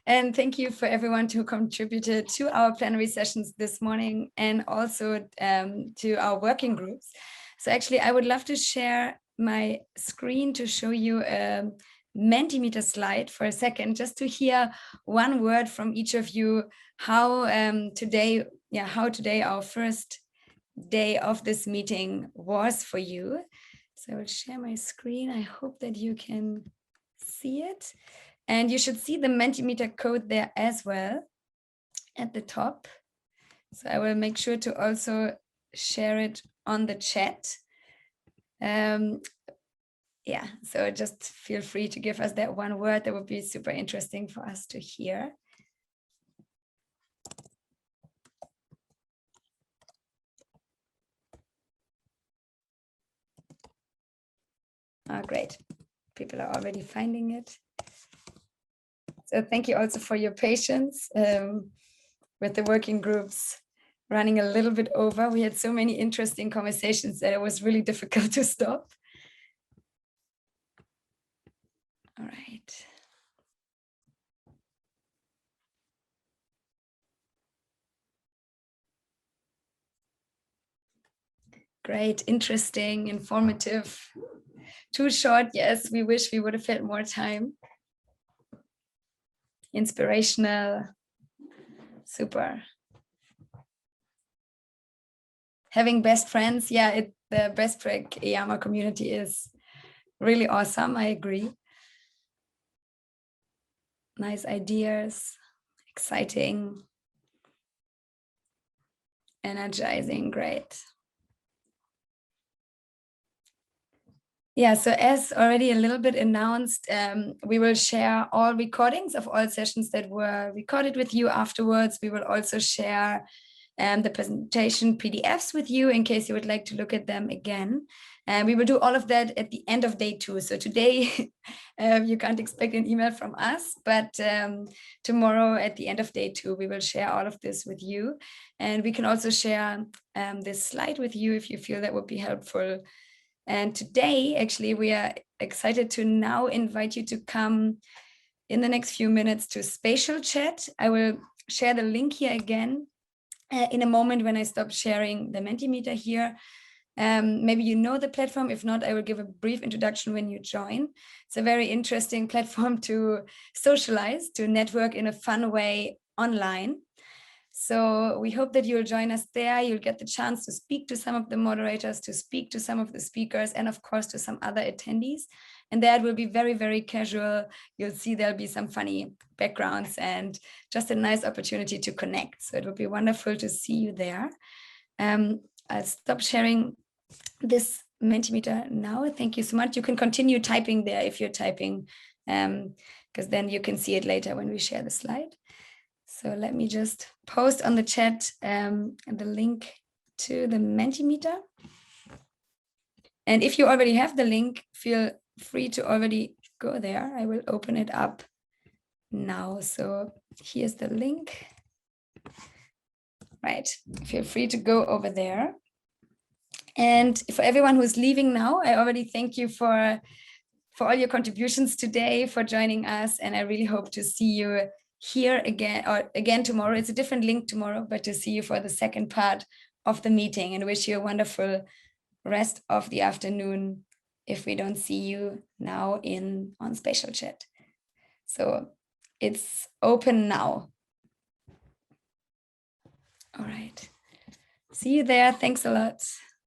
And thank you for everyone who contributed to our plenary sessions this morning and also to our working groups. So actually, I would love to share my screen to show you a Mentimeter slide for a second, just to hear one word from each of you, how today our first day of this meeting was for you. So I will share my screen. I hope that you can see it. And you should see the Mentimeter code there as well at the top. So I will make sure to also share it on the chat. Yeah, so just feel free to give us that one word. That would be super interesting for us to hear. Oh, great. People are already finding it. So thank you also for your patience with the working groups running a little bit over. We had so many interesting conversations that it was really difficult to stop. All right. Great, interesting, informative. Too short, yes, we wish we would have had more time. Inspirational, super. Having best friends, yeah, the BESTPRAC-EARMA community is really awesome, I agree. Nice ideas, exciting, energizing, great. Yeah, so as already a little bit announced, we will share all recordings of all sessions that were recorded with you afterwards. We will also share the presentation PDFs with you in case you would like to look at them again. And we will do all of that at the end of day 2. So today you can't expect an email from us, but tomorrow at the end of day 2, we will share all of this with you. And we can also share this slide with you if you feel that would be helpful. And today, actually, we are excited to now invite you to come in the next few minutes to Spatial Chat. I will share the link here again in a moment when I stop sharing the Mentimeter here. Maybe you know the platform. If not, I will give a brief introduction when you join. It's a very interesting platform to socialize, to network in a fun way online. So we hope that you'll join us there. You'll get the chance to speak to some of the moderators, to speak to some of the speakers, and of course to some other attendees. And that will be very, very casual. You'll see there'll be some funny backgrounds and just a nice opportunity to connect. So it would be wonderful to see you there. I'll stop sharing this Mentimeter now. Thank you so much. You can continue typing there if you're typing, because then you can see it later when we share the slide. So let me just post on the chat the link to the Mentimeter. And if you already have the link, feel free to already go there. I will open it up now. So here's the link. Right, feel free to go over there. And for everyone who's leaving now, I already thank you for all your contributions today, for joining us. And I really hope to see you here again tomorrow. It's a different link tomorrow, but to see you for the second part of the meeting, and wish you a wonderful rest of the afternoon if we don't see you now on Spatial Chat. So it's open now. All right. See you there. Thanks a lot.